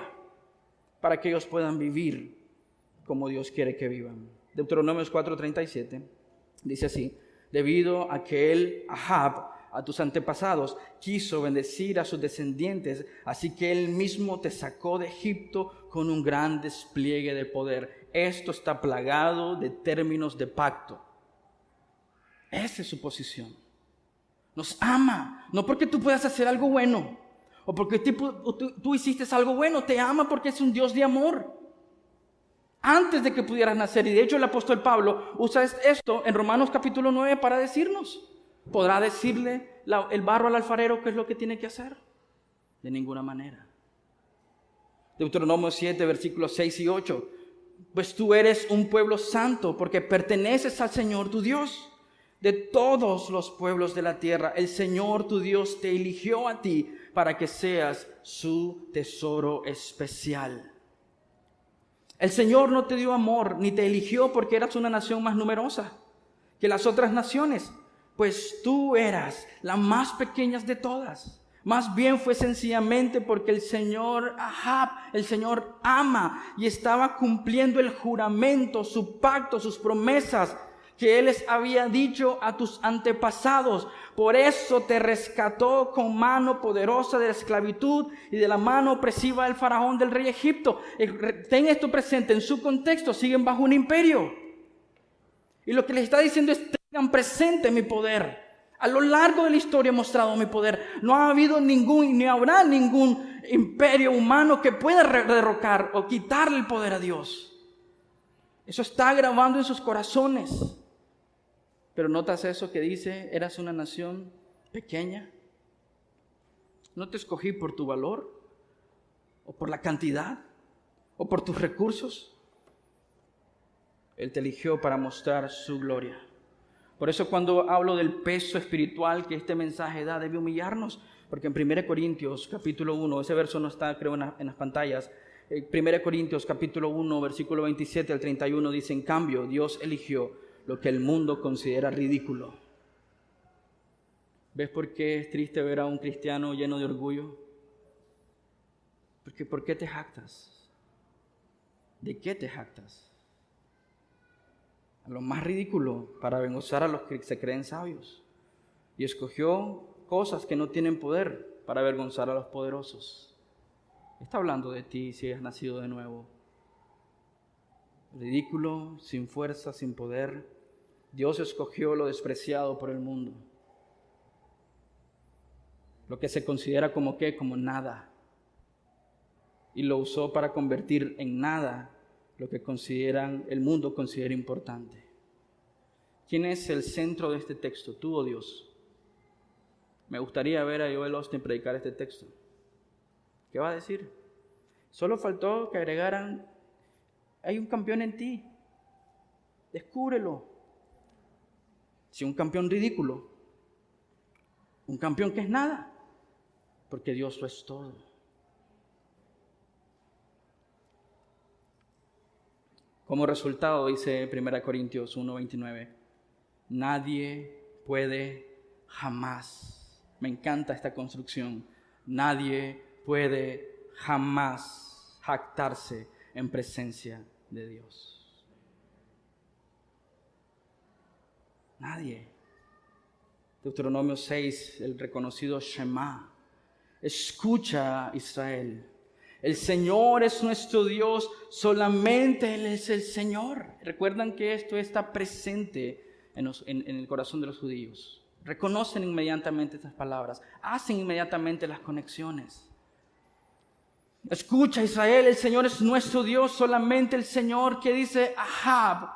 para que ellos puedan vivir como Dios quiere que vivan. Deuteronomios 4:37 dice así: debido a que él, Ahab, a tus antepasados, quiso bendecir a sus descendientes, así que él mismo te sacó de Egipto con un gran despliegue de poder. Esto está plagado de términos de pacto. Esa es su posición. Nos ama, no porque tú puedas hacer algo bueno, o porque tú hiciste algo bueno. Te ama porque es un Dios de amor. Antes de que pudieras nacer, y de hecho el apóstol Pablo usa esto en Romanos capítulo 9 para decirnos: ¿podrá decirle el barro al alfarero qué es lo que tiene que hacer? De ninguna manera. Deuteronomio 7, versículos 6 y 8. Pues tú eres un pueblo santo, porque perteneces al Señor tu Dios. De todos los pueblos de la tierra, el Señor tu Dios te eligió a ti para que seas su tesoro especial. El Señor no te dio amor, ni te eligió porque eras una nación más numerosa que las otras naciones, pues tú eras la más pequeña de todas. Más bien fue sencillamente porque el Señor Ahab, el Señor ama y estaba cumpliendo el juramento, su pacto, sus promesas que Él les había dicho a tus antepasados. Por eso te rescató con mano poderosa de la esclavitud y de la mano opresiva del faraón del rey de Egipto. Ten esto presente, en su contexto siguen bajo un imperio. Y lo que les está diciendo es: tengan presente mi poder. A lo largo de la historia he mostrado mi poder. No ha habido ni habrá ningún imperio humano que pueda derrocar o quitarle el poder a Dios. Eso está grabando en sus corazones. Pero notas eso que dice: eras una nación pequeña. No te escogí por tu valor, o por la cantidad, o por tus recursos. Él te eligió para mostrar su gloria. Por eso cuando hablo del peso espiritual que este mensaje da, debe humillarnos. Porque en 1 Corintios capítulo 1, ese verso no está creo en las pantallas. 1 Corintios capítulo 1, versículo 27 al 31 dice: en cambio, Dios eligió lo que el mundo considera ridículo. ¿Ves por qué es triste ver a un cristiano lleno de orgullo? Porque ¿por qué te jactas? ¿De qué te jactas? A lo más ridículo para avergonzar a los que se creen sabios. Y escogió cosas que no tienen poder para avergonzar a los poderosos. Está hablando de ti si has nacido de nuevo. Ridículo, sin fuerza, sin poder. Dios escogió lo despreciado por el mundo. Lo que se considera como ¿qué? Como nada. Y lo usó para convertir en nada lo que el mundo considera importante. ¿Quién es el centro de este texto? ¿Tú o Dios? Me gustaría ver a Joel Osteen predicar este texto. ¿Qué va a decir? Solo faltó que agregaran: hay un campeón en ti. Descúbrelo. Si un campeón ridículo, un campeón que es nada, porque Dios lo es todo. Como resultado, dice 1 Corintios 1:29, nadie puede jamás, me encanta esta construcción, nadie puede jamás jactarse en presencia de Dios. Nadie. Deuteronomio 6, el reconocido Shema. Escucha, Israel. El Señor es nuestro Dios, solamente Él es el Señor. Recuerdan que esto está presente en el corazón de los judíos. Reconocen inmediatamente estas palabras, hacen inmediatamente las conexiones. Escucha, Israel, el Señor es nuestro Dios, solamente el Señor. Que dice Ahab,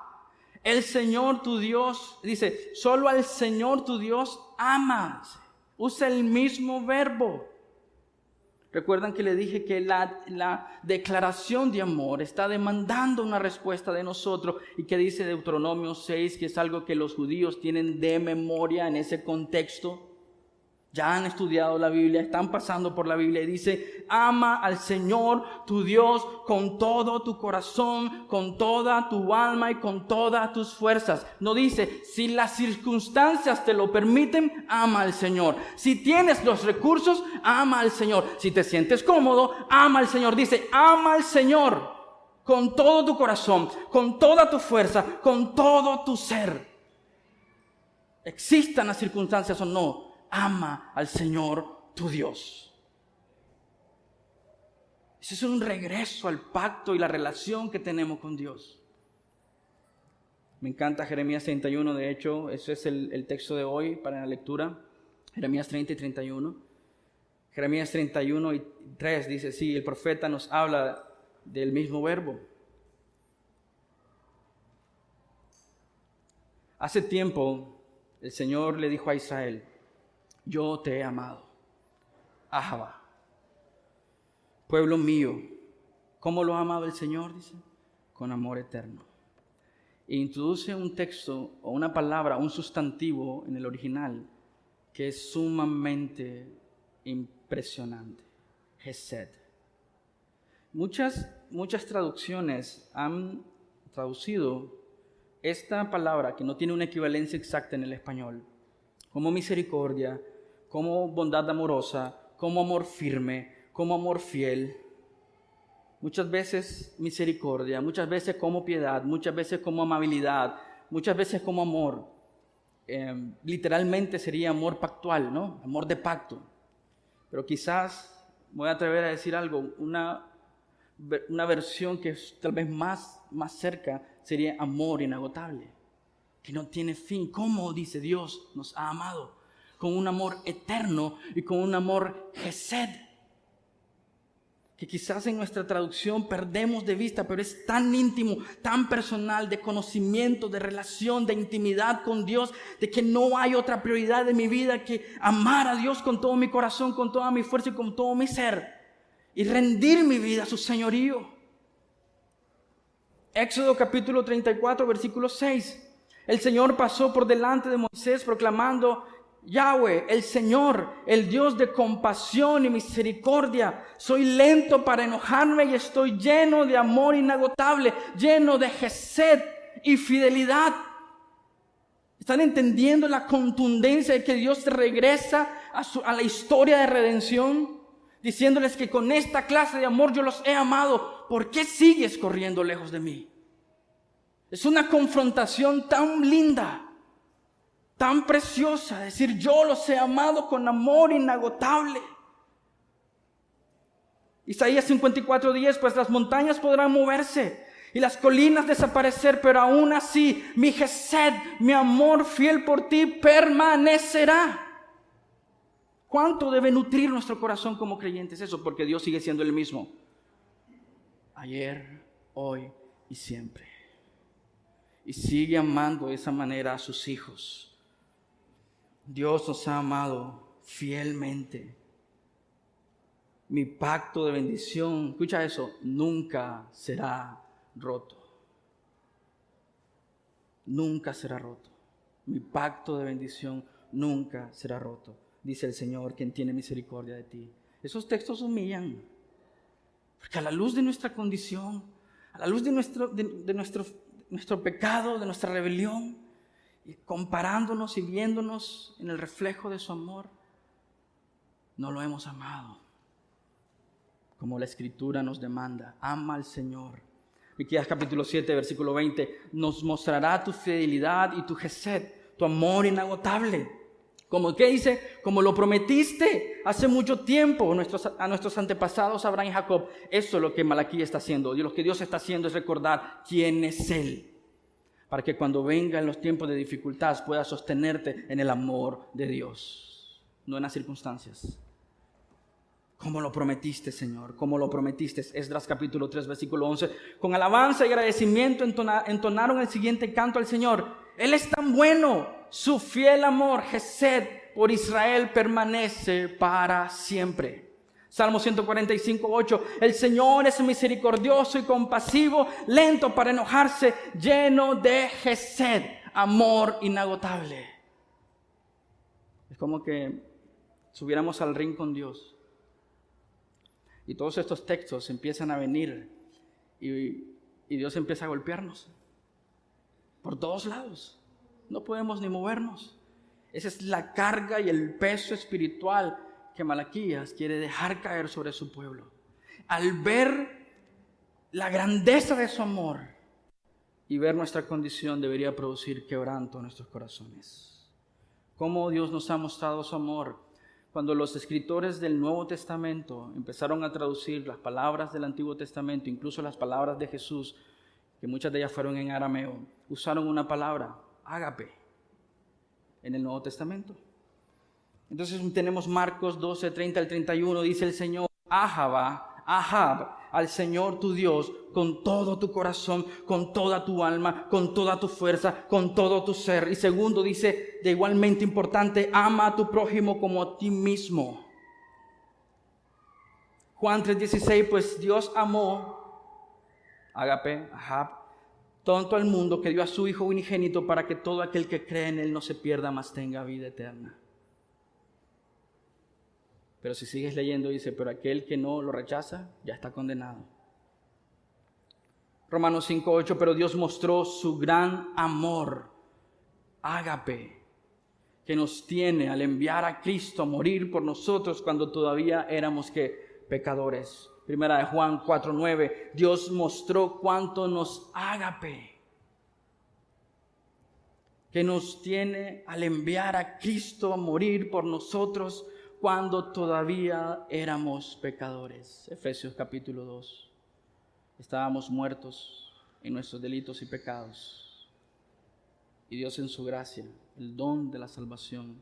el Señor tu Dios, dice, solo al Señor tu Dios amas. Usa el mismo verbo. Recuerdan que le dije que la declaración de amor está demandando una respuesta de nosotros, y que dice Deuteronomio 6 que es algo que los judíos tienen de memoria en ese contexto. ya han estudiado la Biblia, están pasando por la Biblia y dice, ama al Señor tu Dios con todo tu corazón, con toda tu alma y con todas tus fuerzas. No dice, si las circunstancias te lo permiten, ama al Señor. Si tienes los recursos, ama al Señor. Si te sientes cómodo, ama al Señor. Dice, ama al Señor con todo tu corazón, con toda tu fuerza, con todo tu ser. Existan las circunstancias o no, ama al Señor tu Dios. Ese es un regreso al pacto y la relación que tenemos con Dios. Me encanta Jeremías 31, de hecho, ese es el texto de hoy para la lectura. Jeremías 30 y 31. Jeremías 31 y 3 dice, sí, el profeta nos habla del mismo verbo. Hace tiempo el Señor le dijo a Israel, yo te he amado, Ahava, pueblo mío. ¿Cómo lo ha amado el Señor? Dice, con amor eterno. E introduce un texto o una palabra, un sustantivo en el original que es sumamente impresionante, Hesed. Muchas traducciones han traducido esta palabra, que no tiene una equivalencia exacta en el español, como misericordia, como bondad amorosa, como amor firme, como amor fiel. Muchas veces misericordia, muchas veces como piedad, muchas veces como amabilidad, muchas veces como amor. Literalmente sería amor pactual, ¿no? Amor de pacto. Pero quizás, voy a atrever a decir algo, una versión que es tal vez más cerca sería amor inagotable, que no tiene fin. ¿Cómo, dice Dios, nos ha amado? Con un amor eterno y con un amor Hesed, que quizás en nuestra traducción perdemos de vista, pero es tan íntimo, tan personal, de conocimiento, de relación, de intimidad con Dios, de que no hay otra prioridad de mi vida que amar a Dios con todo mi corazón, con toda mi fuerza y con todo mi ser, y rendir mi vida a su señorío. Éxodo capítulo 34, versículo 6. El Señor pasó por delante de Moisés proclamando, Yahweh, el Señor, el Dios de compasión y misericordia. Soy lento para enojarme y estoy lleno de amor inagotable, lleno de Hesed y fidelidad. ¿Están entendiendo la contundencia de que Dios regresa a la historia de redención? Diciéndoles que con esta clase de amor yo los he amado. ¿Por qué sigues corriendo lejos de mí? Es una confrontación tan linda, tan preciosa, decir yo los he amado con amor inagotable. Isaías 54:10, pues las montañas podrán moverse y las colinas desaparecer, pero aún así mi Hesed, mi amor fiel por ti permanecerá. ¿Cuánto debe nutrir nuestro corazón como creyentes eso? Porque Dios sigue siendo el mismo. Ayer, hoy y siempre. Y sigue amando de esa manera a sus hijos. Dios nos ha amado fielmente. Mi pacto de bendición, escucha eso, nunca será roto. Nunca será roto. Mi pacto de bendición nunca será roto. Dice el Señor, quien tiene misericordia de ti. Esos textos humillan. Porque a la luz de nuestra condición, a la luz de nuestro pecado, de nuestra rebelión, y comparándonos y viéndonos en el reflejo de su amor, no lo hemos amado. Como la Escritura nos demanda, ama al Señor. Miqueas capítulo 7, versículo 20, nos mostrará tu fidelidad y tu Hesed, tu amor inagotable. Como que dice, como lo prometiste hace mucho tiempo a nuestros antepasados Abraham y Jacob. Eso es lo que Malaquías está haciendo. Y lo que Dios está haciendo es recordar quién es Él, para que cuando vengan los tiempos de dificultad puedas sostenerte en el amor de Dios, no en las circunstancias. Como lo prometiste, Señor, como lo prometiste. Esdras capítulo 3, versículo 11. Con alabanza y agradecimiento entonaron el siguiente canto al Señor. Él es tan bueno. Su fiel amor, Hesed, por Israel permanece para siempre. Salmo 145, 8. El Señor es misericordioso y compasivo, lento para enojarse, lleno de Hesed, amor inagotable. Es como que subiéramos al ring con Dios. Y todos estos textos empiezan a venir y Dios empieza a golpearnos por todos lados. No podemos ni movernos. Esa es la carga y el peso espiritual que Malaquías quiere dejar caer sobre su pueblo. Al ver la grandeza de su amor y ver nuestra condición, debería producir quebranto en nuestros corazones. Cómo Dios nos ha mostrado su amor. Cuando los escritores del Nuevo Testamento empezaron a traducir las palabras del Antiguo Testamento, incluso las palabras de Jesús, que muchas de ellas fueron en arameo, usaron una palabra, ágape, en el Nuevo Testamento. Entonces tenemos Marcos 12, 30 al 31, dice el Señor, Ahab, al Señor tu Dios, con todo tu corazón, con toda tu alma, con toda tu fuerza, con todo tu ser. Y segundo, dice, de igualmente importante, ama a tu prójimo como a ti mismo. Juan 3:16, pues Dios amó, ágape, Ahab, tanto al mundo que dio a su Hijo unigénito para que todo aquel que cree en Él no se pierda, mas tenga vida eterna. Pero si sigues leyendo, dice, pero aquel que no lo rechaza, ya está condenado. Romanos 5:8, pero Dios mostró su gran amor, ágape, que nos tiene al enviar a Cristo a morir por nosotros cuando todavía éramos, ¿qué? Pecadores. Primera de Juan 4:9, Dios mostró cuánto nos ágape, que nos tiene al enviar a Cristo a morir por nosotros cuando todavía éramos pecadores. Efesios capítulo 2. Estábamos muertos en nuestros delitos y pecados. Y Dios en su gracia, el don de la salvación,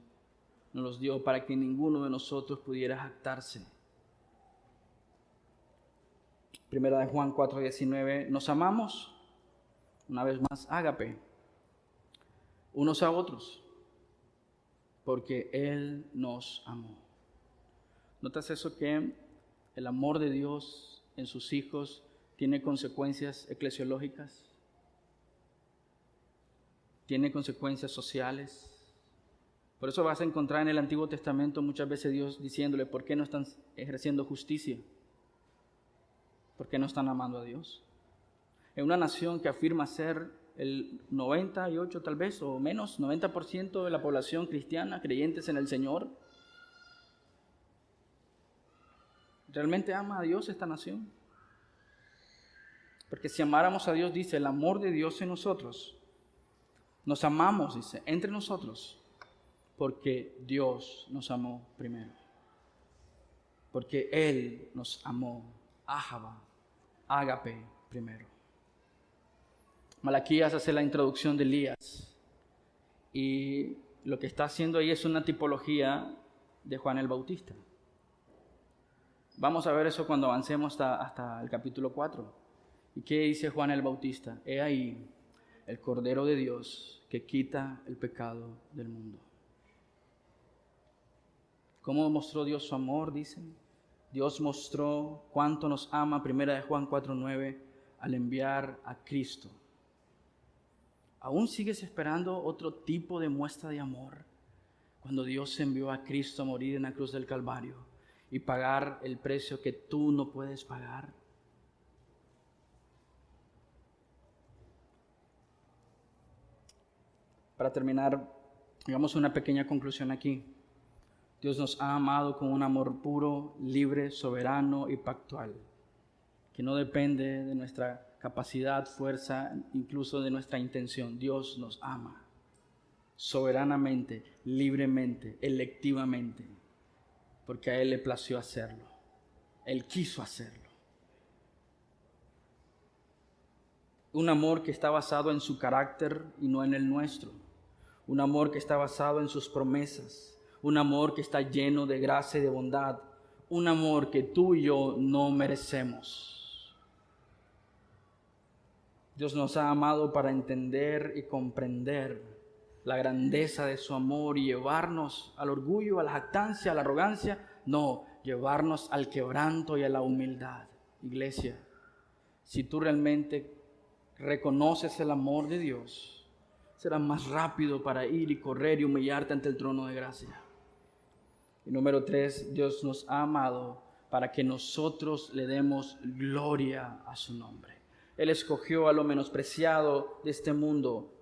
nos los dio para que ninguno de nosotros pudiera jactarse. Primera de Juan 4:19, nos amamos, una vez más, ágape, unos a otros, porque Él nos amó. ¿Notas eso, que el amor de Dios en sus hijos tiene consecuencias eclesiológicas? Tiene consecuencias sociales. Por eso vas a encontrar en el Antiguo Testamento muchas veces Dios diciéndole, ¿por qué no están ejerciendo justicia? ¿Por qué no están amando a Dios? En una nación que afirma ser el 98 tal vez o menos, 90% de la población cristiana, creyentes en el Señor, ¿realmente ama a Dios esta nación? Porque si amáramos a Dios, dice, el amor de Dios en nosotros, nos amamos, dice, entre nosotros, porque Dios nos amó primero. Porque Él nos amó, ágape primero. Malaquías hace la introducción de Elías y lo que está haciendo ahí es una tipología de Juan el Bautista. Vamos a ver eso cuando avancemos hasta el capítulo 4. ¿Y qué dice Juan el Bautista? He ahí el Cordero de Dios que quita el pecado del mundo. ¿Cómo mostró Dios su amor? Dicen. Dios mostró cuánto nos ama, primera de Juan 4:9, al enviar a Cristo. ¿Aún sigues esperando otro tipo de muestra de amor? Cuando Dios envió a Cristo a morir en la cruz del Calvario y pagar el precio que tú no puedes pagar. Para terminar, hagamos una pequeña conclusión aquí. Dios nos ha amado con un amor puro, libre, soberano y pactual, que no depende de nuestra capacidad, fuerza, incluso de nuestra intención. Dios nos ama soberanamente, libremente, electivamente, porque a Él le plació hacerlo. Él quiso hacerlo. Un amor que está basado en su carácter y no en el nuestro. Un amor que está basado en sus promesas. Un amor que está lleno de gracia y de bondad. Un amor que tú y yo no merecemos. Dios nos ha amado para entender y comprender la grandeza de su amor y llevarnos al orgullo, a la jactancia, a la arrogancia. No, llevarnos al quebranto y a la humildad. Iglesia, si tú realmente reconoces el amor de Dios, serás más rápido para ir y correr y humillarte ante el trono de gracia. Y número 3, Dios nos ha amado para que nosotros le demos gloria a su nombre. Él escogió a lo menospreciado de este mundo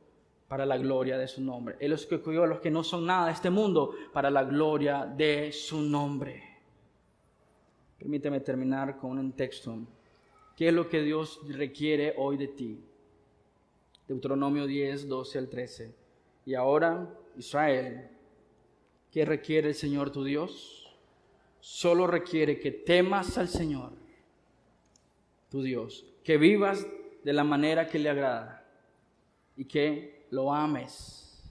para la gloria de su nombre. Él escogió a los que no son nada de este mundo para la gloria de su nombre. Permíteme terminar con un texto. ¿Qué es lo que Dios requiere hoy de ti? Deuteronomio 10, 12 al 13. Y ahora, Israel, ¿qué requiere el Señor tu Dios? Solo requiere que temas al Señor, tu Dios, que vivas de la manera que le agrada y que lo ames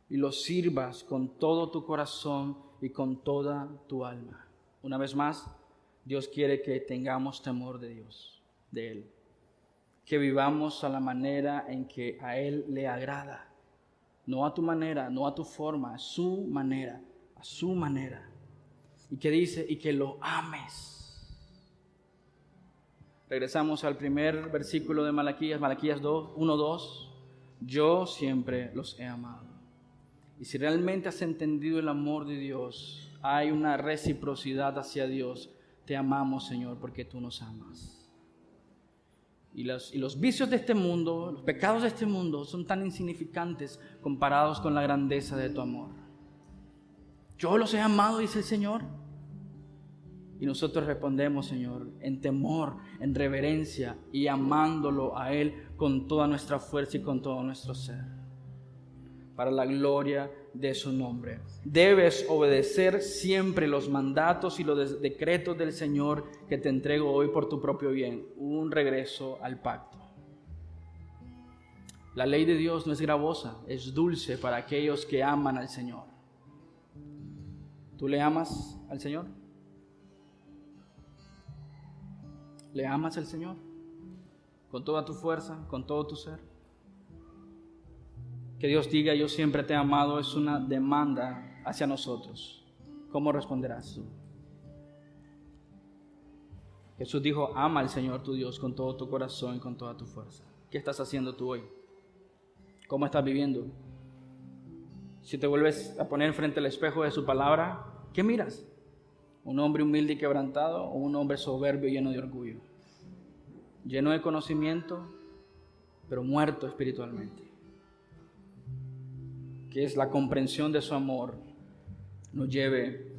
y lo sirvas con todo tu corazón y con toda tu alma. Una vez más, Dios quiere que tengamos temor de Dios, de Él, que vivamos a la manera en que a Él le agrada, no a tu manera, no a tu forma, a su manera, y que dice, y que lo ames. Regresamos al primer versículo de Malaquías 1:2. Yo siempre los he amado. Y si realmente has entendido el amor de Dios, hay una reciprocidad hacia Dios. Te amamos, Señor, porque tú nos amas. Y los vicios de este mundo, los pecados de este mundo son tan insignificantes comparados con la grandeza de tu amor. Yo los he amado, dice el Señor. Y nosotros respondemos, Señor, en temor, en reverencia y amándolo a Él con toda nuestra fuerza y con todo nuestro ser, para la gloria de su nombre. Debes obedecer siempre los mandatos y los decretos del Señor que te entrego hoy por tu propio bien. Un regreso al pacto. La ley de Dios no es gravosa, es dulce para aquellos que aman al Señor. ¿Tú le amas al Señor? ¿Le amas al Señor? ¿Con toda tu fuerza, con todo tu ser? Que Dios diga, yo siempre te he amado, es una demanda hacia nosotros. ¿Cómo responderás tú? Jesús dijo, ama al Señor tu Dios con todo tu corazón y con toda tu fuerza. ¿Qué estás haciendo tú hoy? ¿Cómo estás viviendo? Si te vuelves a poner frente al espejo de su palabra, ¿qué miras? ¿Un hombre humilde y quebrantado o un hombre soberbio y lleno de orgullo? Lleno de conocimiento, pero muerto espiritualmente. Que es la comprensión de su amor nos lleve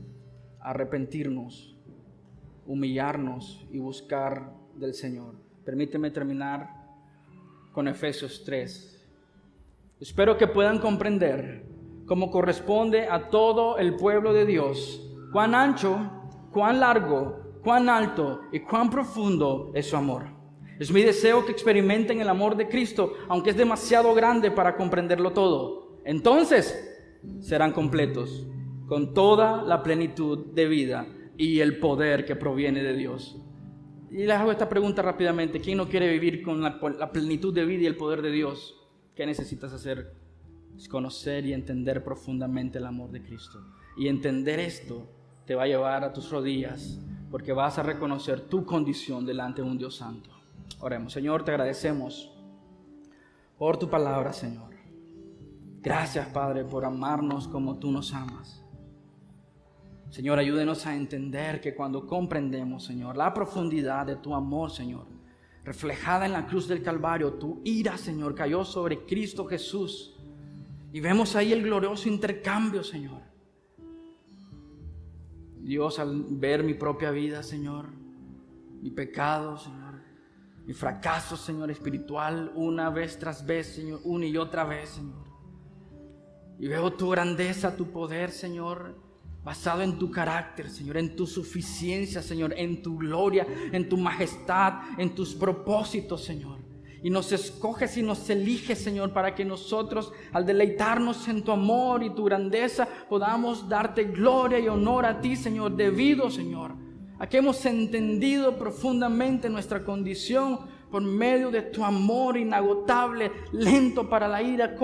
a arrepentirnos, humillarnos y buscar del Señor. Permíteme terminar con Efesios 3. Espero que puedan comprender cómo corresponde a todo el pueblo de Dios cuán ancho, cuán largo, cuán alto y cuán profundo es su amor. Es mi deseo que experimenten el amor de Cristo, aunque es demasiado grande para comprenderlo todo. Entonces serán completos con toda la plenitud de vida y el poder que proviene de Dios. Y les hago esta pregunta rápidamente. ¿Quién no quiere vivir con la plenitud de vida y el poder de Dios? ¿Qué necesitas hacer? Es conocer y entender profundamente el amor de Cristo. Y entender esto te va a llevar a tus rodillas, porque vas a reconocer tu condición delante de un Dios santo. Oremos. Señor, te agradecemos por tu palabra, Señor. Gracias, Padre, por amarnos como tú nos amas. Señor, ayúdenos a entender que cuando comprendemos, Señor, la profundidad de tu amor, Señor, reflejada en la cruz del Calvario, tu ira, Señor, cayó sobre Cristo Jesús. Y vemos ahí el glorioso intercambio, Señor. Dios, al ver mi propia vida, Señor, mi pecado, Señor, mi fracaso, Señor, espiritual, una vez tras vez, Señor, una y otra vez, Señor. Y veo tu grandeza, tu poder, Señor, basado en tu carácter, Señor, en tu suficiencia, Señor, en tu gloria, en tu majestad, en tus propósitos, Señor. Y nos escoges y nos eliges, Señor, para que nosotros, al deleitarnos en tu amor y tu grandeza, podamos darte gloria y honor a ti, Señor, debido, Señor, a que hemos entendido profundamente nuestra condición por medio de tu amor inagotable, lento para la ira,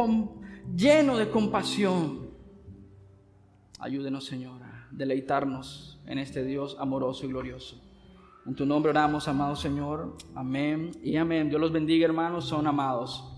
lleno de compasión. Ayúdenos, Señor, a deleitarnos en este Dios amoroso y glorioso. En tu nombre oramos, amado Señor. Amén y amén. Dios los bendiga, hermanos. Son amados.